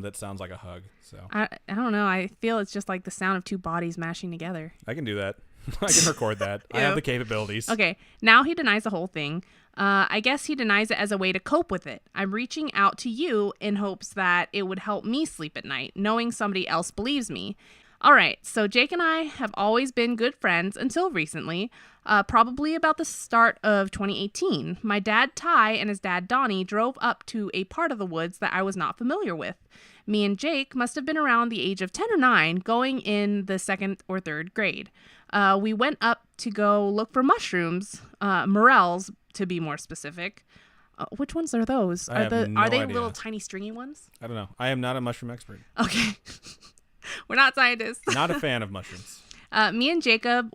that sounds like a hug. So I don't know. I feel it's just like the sound of two bodies mashing together. I can do that. I can record that. I have the capabilities. Okay. Now he denies the whole thing. I guess he denies it as a way to cope with it. I'm reaching out to you in hopes that it would help me sleep at night, knowing somebody else believes me. All right, so Jake and I have always been good friends until recently, probably about the start of 2018. My dad, Ty, and his dad, Donnie, drove up to a part of the woods that I was not familiar with. Me and Jake must have been around the age of 10 or 9, going in the 2nd or 3rd grade. We went up to go look for mushrooms, morels to be more specific. Which ones are those? Are they idea. little tiny stringy ones? I don't know. I am not a mushroom expert. Okay. We're not scientists. Not a fan of mushrooms. Me and Jacob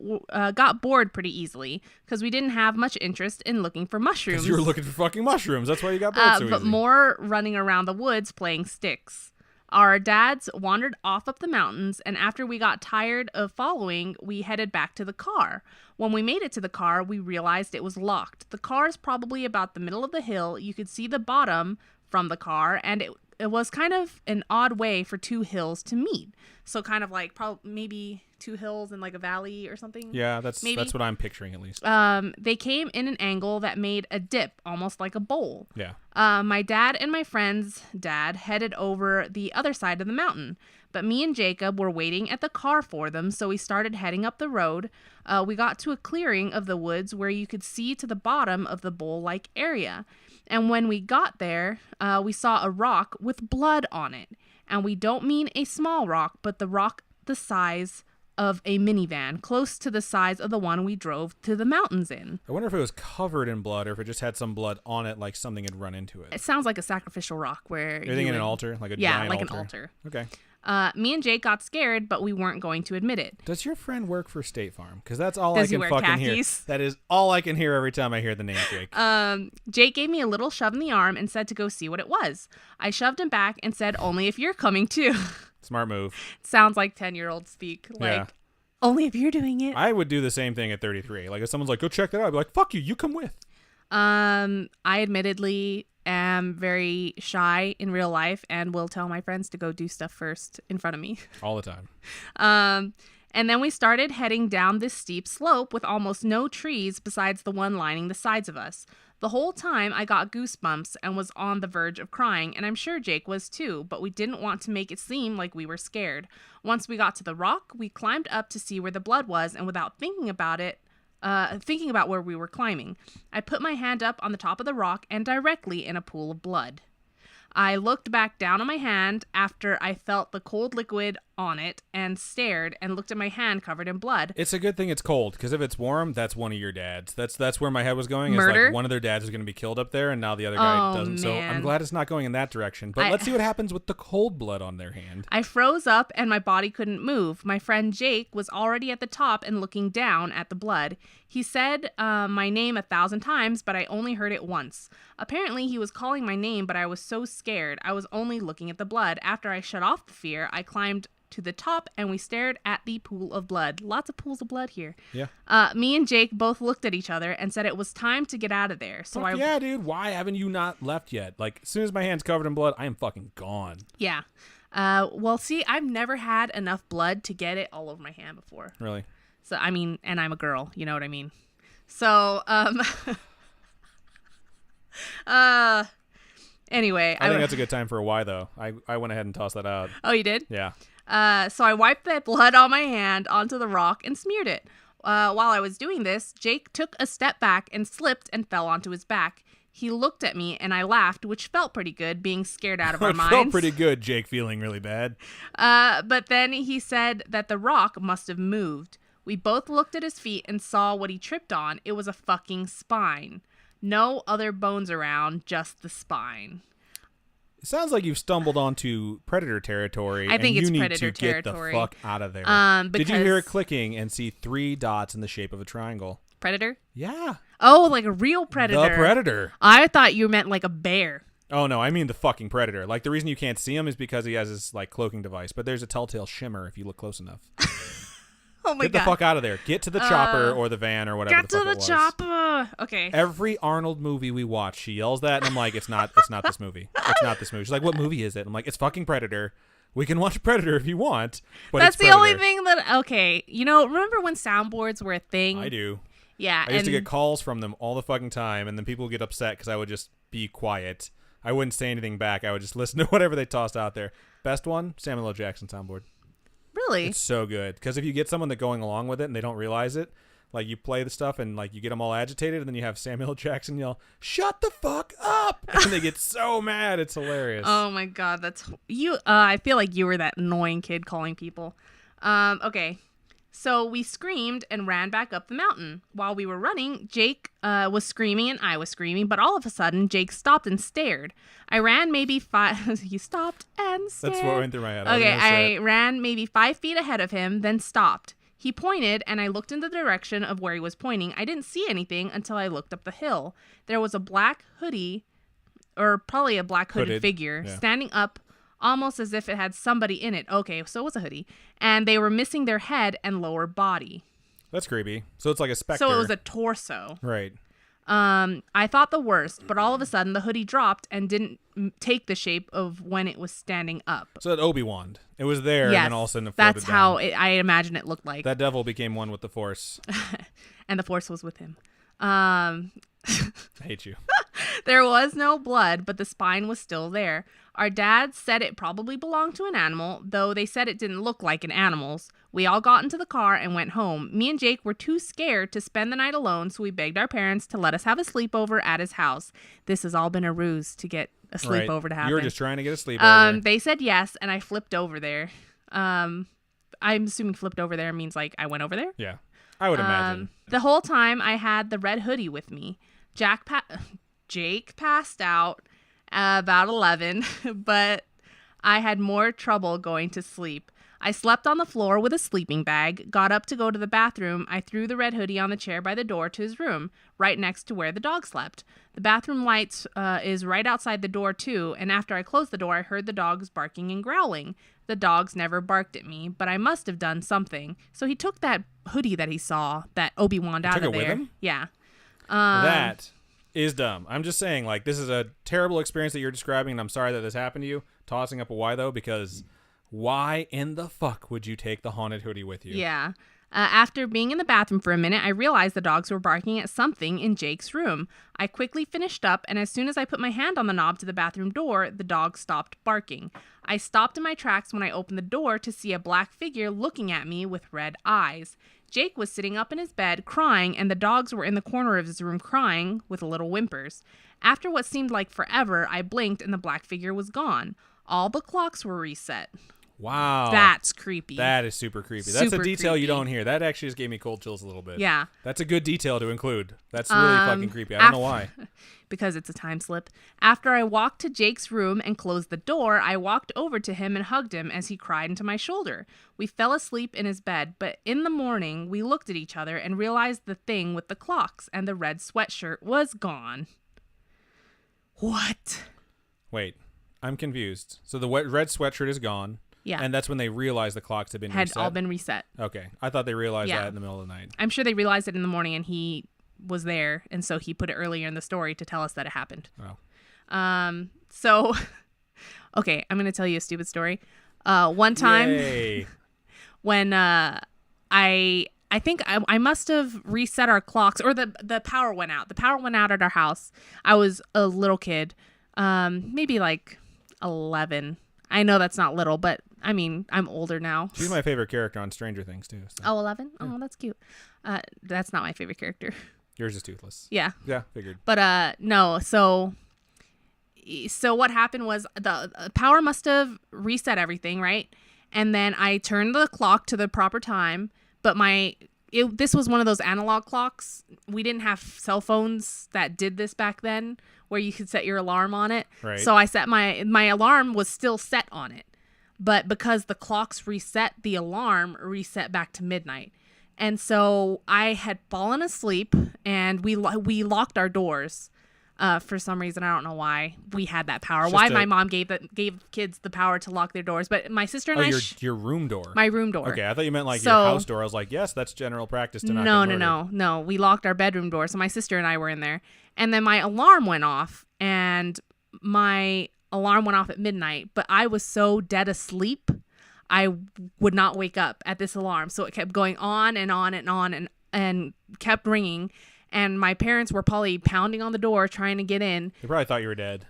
got bored pretty easily because we didn't have much interest in looking for mushrooms. Because you were looking for fucking mushrooms. That's why you got bored so but easy. more running around the woods playing sticks. Our dads wandered off up the mountains, and after we got tired of following, we headed back to the car. When we made it to the car, we realized it was locked. The car is probably about the middle of the hill. You could see the bottom from the car, and it was kind of an odd way for two hills to meet. So kind of like maybe two hills and like a valley or something. Yeah, that's what I'm picturing at least. They came in an angle that made a dip, almost like a bowl. Yeah. My dad and my friend's dad headed over the other side of the mountain, but me and Jacob were waiting at the car for them, so we started heading up the road. We got to a clearing of the woods where you could see to the bottom of the bowl-like area. And when we got there, we saw a rock with blood on it. And we don't mean a small rock, but the rock the size of a minivan, close to the size of the one we drove to the mountains in. I wonder if it was covered in blood or if it just had some blood on it, like something had run into it. It sounds like a sacrificial rock where You're thinking an altar? Like a giant like altar? an altar. Okay. Me and Jake got scared, but we weren't going to admit it. Does your friend work for State Farm? Because that's all Does I can he wear fucking khakis? hear. That is all I can hear every time I hear the name Jake. Jake gave me a little shove in the arm and said to go see what it was. I shoved him back and said, only if you're coming too. Smart move. Sounds like 10-year-old speak. Like, Yeah. only if you're doing it. I would do the same thing at 33. Like if someone's like, go check that out, I'd be like, fuck you, you come with. I admittedly am very shy in real life and will tell my friends to go do stuff first in front of me. All the time. And then we started heading down this steep slope with almost no trees besides the one lining the sides of us. The whole time I got goosebumps and was on the verge of crying, and I'm sure Jake was too, but we didn't want to make it seem like we were scared. Once we got to the rock, we climbed up to see where the blood was, and without thinking about where we were climbing, I put my hand up on the top of the rock and directly in a pool of blood. I looked back down on my hand after I felt the cold liquid on it and stared and looked at my hand covered in blood. It's a good thing it's cold, because if it's warm, that's one of your dads. That's where my head was going. Murder? Is like one of their dads is going to be killed up there, and now the other guy doesn't. So I'm man. glad it's not going in that direction. But let's see what happens with the cold blood on their hand. I froze up and my body couldn't move. My friend Jake was already at the top and looking down at the blood. He said my name 1,000 times, but I only heard it once. Apparently, he was calling my name, but I was so scared. I was only looking at the blood. After I shut off the fear, I climbed to the top and we stared at the pool of blood. Lots of pools of blood here. Yeah. Me and Jake both looked at each other and said it was time to get out of there. So Yeah, dude. Why haven't you not left yet? Like, as soon as my hand's covered in blood, I am fucking gone. Yeah. Well, see, I've never had enough blood to get it all over my hand before. Really? So, I mean, and I'm a girl, you know what I mean? So, anyway. I think that's a good time for a why, though. I went ahead and tossed that out. Oh, you did? Yeah. So I wiped that blood on my hand onto the rock and smeared it. While I was doing this, Jake took a step back and slipped and fell onto his back. He looked at me and I laughed, which felt pretty good, being scared out of our minds. It felt pretty good, Jake feeling really bad. But then he said that the rock must have moved. We both looked at his feet and saw what he tripped on. It was a fucking spine. No other bones around, just the spine. It sounds like you've stumbled onto predator territory. I think and it's you need predator to territory. Get the fuck out of there. Did you Because- hear it clicking and see 3 dots in the shape of a triangle? Predator? Yeah. Oh, like a real predator. The predator. I thought you meant like a bear. Oh, no, I mean the fucking predator. Like, the reason you can't see him is because he has this, like, cloaking device. But there's a telltale shimmer if you look close enough. Oh my Get the god. fuck out of there. Get to the chopper or the van or whatever Get the to fuck the it was. chopper. Okay. Every Arnold movie we watch, she yells that, and I'm like, it's not this movie. It's not this movie. She's like, what movie is it? I'm like, it's fucking Predator. We can watch Predator if you want, but That's it's the Predator. only thing that, okay. You know, remember when soundboards were a thing? I do. Yeah. I used to get calls from them all the fucking time, and then people would get upset because I would just be quiet. I wouldn't say anything back. I would just listen to whatever they tossed out there. Best one, Samuel L. Jackson soundboard. Really? It's so good because if you get someone that's going along with it and they don't realize it, like you play the stuff and like you get them all agitated, and then you have Samuel L. Jackson yell, "Shut the fuck up!" and they get so mad. It's hilarious. Oh my god, that's you. I feel like you were that annoying kid calling people. Okay. So we screamed and ran back up the mountain. While we were running, Jake was screaming and I was screaming, but all of a sudden, Jake stopped and stared. I ran maybe 5... He stopped and stared. That's what went through my head. Okay, I ran maybe 5 feet ahead of him, then stopped. He pointed, and I looked in the direction of where he was pointing. I didn't see anything until I looked up the hill. There was a black hoodie, or probably a black hooded figure, standing up almost as if it had somebody in it. Okay, so it was a hoodie. And they were missing their head and lower body. That's creepy. So it's like a specter. So it was a torso. Right. I thought the worst, but all of a sudden the hoodie dropped and didn't take the shape of when it was standing up. So it Obi-Wan. It was there, yes, and then all of a sudden it floated that's down. how I imagine it looked like. That devil became one with the Force. And the Force was with him. I hate you. There was no blood, but the spine was still there. Our dad said it probably belonged to an animal, though they said it didn't look like an animal's. We all got into the car and went home. Me and Jake were too scared to spend the night alone, so we begged our parents to let us have a sleepover at his house. This has all been a ruse to get a sleepover to happen. You were just trying to get a sleepover. They said yes, and I flipped over there. I'm assuming flipped over there means like I went over there. Yeah, I would imagine. The whole time I had the red hoodie with me. Jake passed out about 11, but I had more trouble going to sleep. I slept on the floor with a sleeping bag, got up to go to the bathroom. I threw the red hoodie on the chair by the door to his room, right next to where the dog slept. The bathroom lights is right outside the door too, and after I closed the door, I heard the dogs barking and growling. The dogs never barked at me, but I must have done something. So he took that hoodie that he saw, that Obi-Wan out of there. Took it with him? Yeah. That is dumb. I'm just saying, like, this is a terrible experience that you're describing, and I'm sorry that this happened to you. Tossing up a why, though, because why in the fuck would you take the haunted hoodie with you? Yeah. After being in the bathroom for a minute, I realized the dogs were barking at something in Jake's room. I quickly finished up, and as soon as I put my hand on the knob to the bathroom door, the dogs stopped barking. I stopped in my tracks when I opened the door to see a black figure looking at me with red eyes. Jake was sitting up in his bed crying, and the dogs were in the corner of his room crying with little whimpers. After what seemed like forever, I blinked and the black figure was gone. All the clocks were reset. Wow. That's creepy. That is super creepy. That's a detail creepy. You don't hear. That actually just gave me cold chills a little bit. Yeah. That's a good detail to include. That's really fucking creepy. I don't know why. Because it's a time slip. After I walked to Jake's room and closed the door, I walked over to him and hugged him as he cried into my shoulder. We fell asleep in his bed, but in the morning, we looked at each other and realized the thing with the clocks and the red sweatshirt was gone. What? Wait, I'm confused. So the red sweatshirt is gone. Yeah. And that's when they realized the clocks had been reset? All been reset. Okay. I thought they realized that in the middle of the night. I'm sure they realized it in the morning and he was there, and so he put it earlier in the story to tell us that it happened. Oh. So, okay, I'm going to tell you a stupid story. One time when I think I must have reset our clocks, or the power went out. The power went out at our house. I was a little kid, maybe like 11. I know that's not little, but I mean, I'm older now. She's my favorite character on Stranger Things, too. So. Oh, 11? Yeah. Oh, that's cute. That's not my favorite character. Yours is Toothless. Yeah. Yeah, figured. But no, so what happened was the power must have reset everything, right? And then I turned the clock to the proper time, but this was one of those analog clocks. We didn't have cell phones that did this back then, where you could set your alarm on it. Right. So I set my alarm was still set on it. But because the clocks reset, the alarm reset back to midnight. And so I had fallen asleep, and we locked our doors for some reason. I don't know why we had that power. Why my mom gave kids the power to lock their doors. But my sister and I... your room door. My room door. Okay, I thought you meant like your house door. I was like, yes, that's general practice to not get murdered. No. We locked our bedroom door, so my sister and I were in there. And then my alarm went off, and my alarm went off at midnight, but I was so dead asleep, I would not wake up at this alarm. So it kept going on and on and on and kept ringing. And my parents were probably pounding on the door trying to get in. They probably thought you were dead.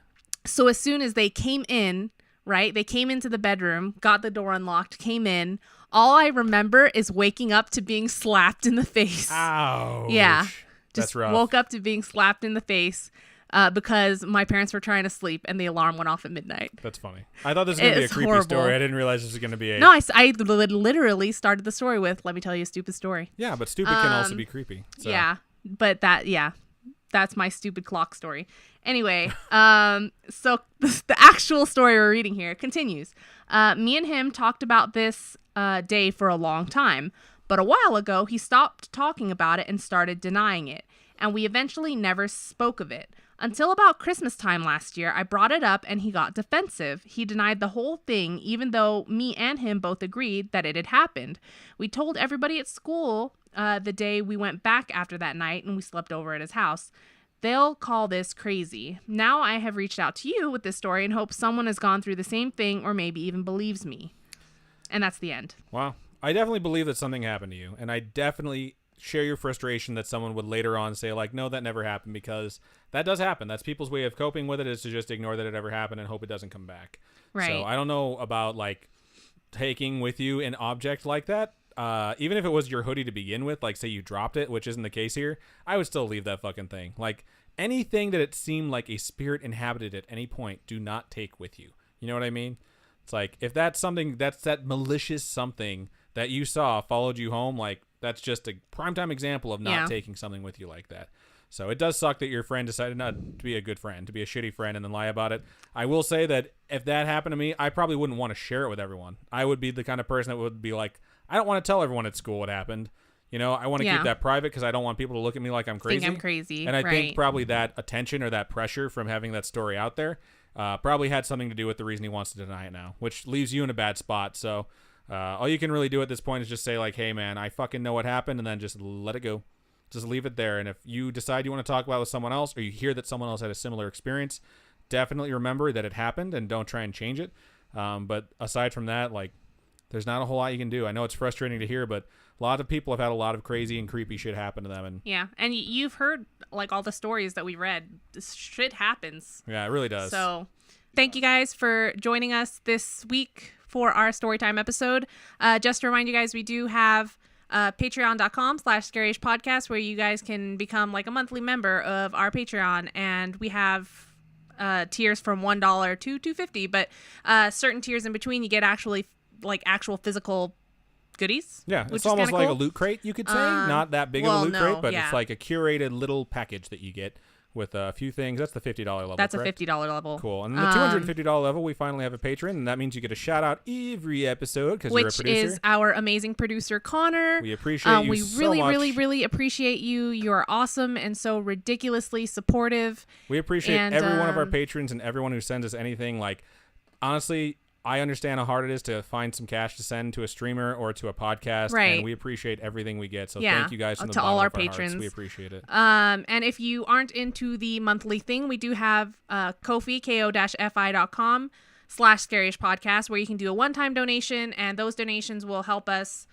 So as soon as they came in, right, they came into the bedroom, got the door unlocked, came in. All I remember is waking up to being slapped in the face. Ouch. Yeah. That's rough. Woke up to being slapped in the face. Because my parents were trying to sleep and the alarm went off at midnight. That's funny. I thought this was going to be a creepy horrible. story. I didn't realize this was going to be a... No, I literally started the story with, let me tell you a stupid story. Yeah, but stupid can also be creepy. So. Yeah, but that's my stupid clock story. Anyway, so the actual story we're reading here continues. Me and him talked about this day for a long time. But a while ago, he stopped talking about it and started denying it. And we eventually never spoke of it. Until about Christmas time last year, I brought it up and he got defensive. He denied the whole thing, even though me and him both agreed that it had happened. We told everybody at school the day we went back after that night, and we slept over at his house. They'll call this crazy. Now I have reached out to you with this story and hope someone has gone through the same thing or maybe even believes me. And that's the end. Wow. I definitely believe that something happened to you, and I definitely share your frustration that someone would later on say, like, no, that never happened, because that does happen. That's people's way of coping with it, is to just ignore that it ever happened and hope it doesn't come back. Right. So I don't know about, like, taking with you an object like that. Even if it was your hoodie to begin with, like, say you dropped it, which isn't the case here, I would still leave that fucking thing. Like, anything that it seemed like a spirit inhabited at any point, do not take with you. You know what I mean? It's like, if that's something, that's that malicious something that you saw followed you home, like, that's just a primetime example of not taking something with you like that. So it does suck that your friend decided not to be a good friend, to be a shitty friend, and then lie about it. I will say that if that happened to me, I probably wouldn't want to share it with everyone. I would be the kind of person that would be like, I don't want to tell everyone at school what happened. You know, I want to keep that private because I don't want people to look at me like I'm crazy. Think I'm crazy. And I think probably that attention or that pressure from having that story out there probably had something to do with the reason he wants to deny it now, which leaves you in a bad spot. So all you can really do at this point is just say, like, hey, man, I fucking know what happened, and then just let it go. Just leave it there. And if you decide you want to talk about it with someone else, or you hear that someone else had a similar experience, definitely remember that it happened and don't try and change it. But aside from that, like, there's not a whole lot you can do. I know it's frustrating to hear, but a lot of people have had a lot of crazy and creepy shit happen to them. And yeah, and you've heard, like, all the stories that we read. This shit happens. Yeah, it really does. So thank you guys for joining us this week for our Storytime episode. Just to remind you guys, we do have patreon.com/scaryish-podcast, where you guys can become like a monthly member of our Patreon, and we have tiers from $1 to $2.50, but certain tiers in between you get actual physical goodies. Yeah, it's almost like a loot crate, you could say. Not that big of a loot crate, but it's like a curated little package that you get with a few things. That's the $50 level. That's correct? a $50 level. Cool. And then the $250 level, we finally have a patron, and that means you get a shout out every episode because you're a producer. Which is our amazing producer, Connor. We appreciate you so much. We really appreciate you. You are awesome and so ridiculously supportive. We appreciate every one of our patrons and everyone who sends us anything. Like, honestly, I understand how hard it is to find some cash to send to a streamer or to a podcast, and we appreciate everything we get. So thank you guys from the bottom all our of our patrons. Hearts. We appreciate it. And if you aren't into the monthly thing, we do have Ko-fi, ko-fi.com/scaryish-podcast, where you can do a one-time donation, and those donations will help us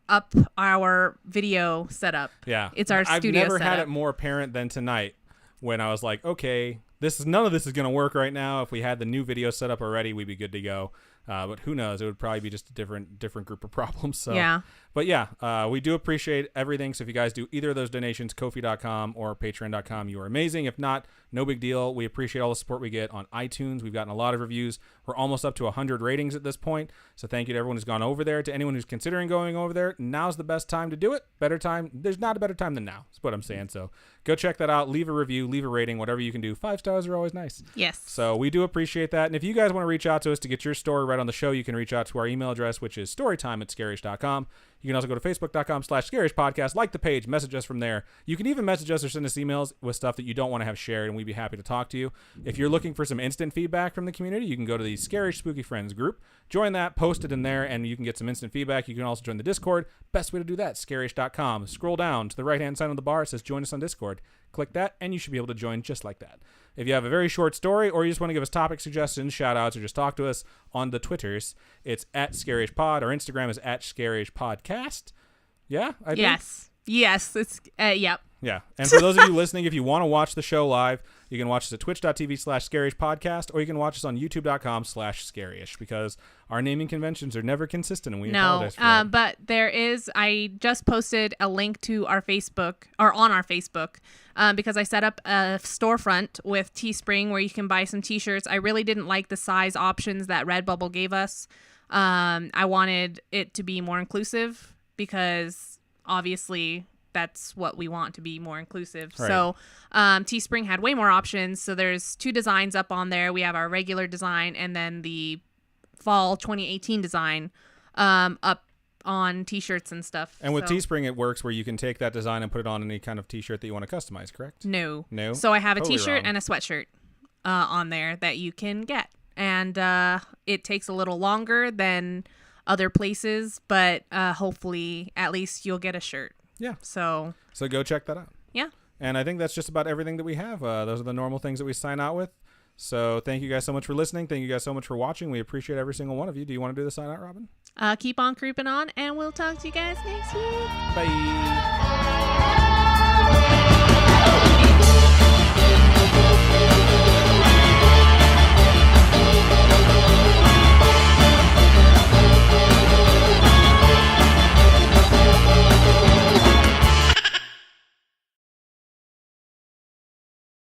up our video setup. Yeah, it's our studio I've never setup. had it more apparent than tonight when I was like, okay, none of this is going to work right now. If we had the new video set up already, we'd be good to go. But who knows? It would probably be just a different group of problems. So yeah. But yeah, we do appreciate everything. So if you guys do either of those donations, Ko-fi.com or Patreon.com, you are amazing. If not, no big deal. We appreciate all the support we get on iTunes. We've gotten a lot of reviews. We're almost up to 100 ratings at this point. So thank you to everyone who's gone over there. To anyone who's considering going over there, now's the best time to do it. Better time. There's not a better time than now. That's what I'm saying. So go check that out. Leave a review. Leave a rating. Whatever you can do. 5 stars are always nice. Yes. So we do appreciate that. And if you guys want to reach out to us to get your story right on the show, you can reach out to our email address, which is storytime@scaryish.com. You can also go to facebook.com/scaryish-podcast, like the page, message us from there. You can even message us or send us emails with stuff that you don't want to have shared, and we'd be happy to talk to you. If you're looking for some instant feedback from the community, you can go to the Scarish Spooky Friends group. Join that, post it in there, and you can get some instant feedback. You can also join the Discord. Best way to do that, scarish.com. Scroll down to the right-hand side of the bar. It says join us on Discord. Click that, and you should be able to join just like that. If you have a very short story, or you just want to give us topic suggestions, shout-outs, or just talk to us on the Twitters, it's @ScarishPod. Our Instagram is @ScarishPodcast. Yeah, I think. Yes. It's yep. Yeah. And for those of you listening, if you want to watch the show live, you can watch us at twitch.tv/scaryish-podcast, or you can watch us on youtube.com/scarish, because our naming conventions are never consistent, and we apologize for that. But I just posted a link to our Facebook, or on our Facebook, because I set up a storefront with Teespring where you can buy some t-shirts. I really didn't like the size options that Redbubble gave us. I wanted it to be more inclusive, because obviously that's what we want, to be more inclusive. Right. So Teespring had way more options. So there's 2 designs up on there. We have our regular design and then the fall 2018 design up on t-shirts and stuff. And with Teespring, it works where you can take that design and put it on any kind of t-shirt that you want to customize, correct? No. No? So I have a Totally t-shirt wrong. and a sweatshirt on there that you can get. And it takes a little longer than other places, but hopefully at least you'll get a shirt. Yeah. So go check that out. Yeah. And I think that's just about everything that we have. Those are the normal things that we sign out with. So thank you guys so much for listening. Thank you guys so much for watching. We appreciate every single one of you. Do you want to do the sign out, Robin? Keep on creeping on, and we'll talk to you guys next week. Bye.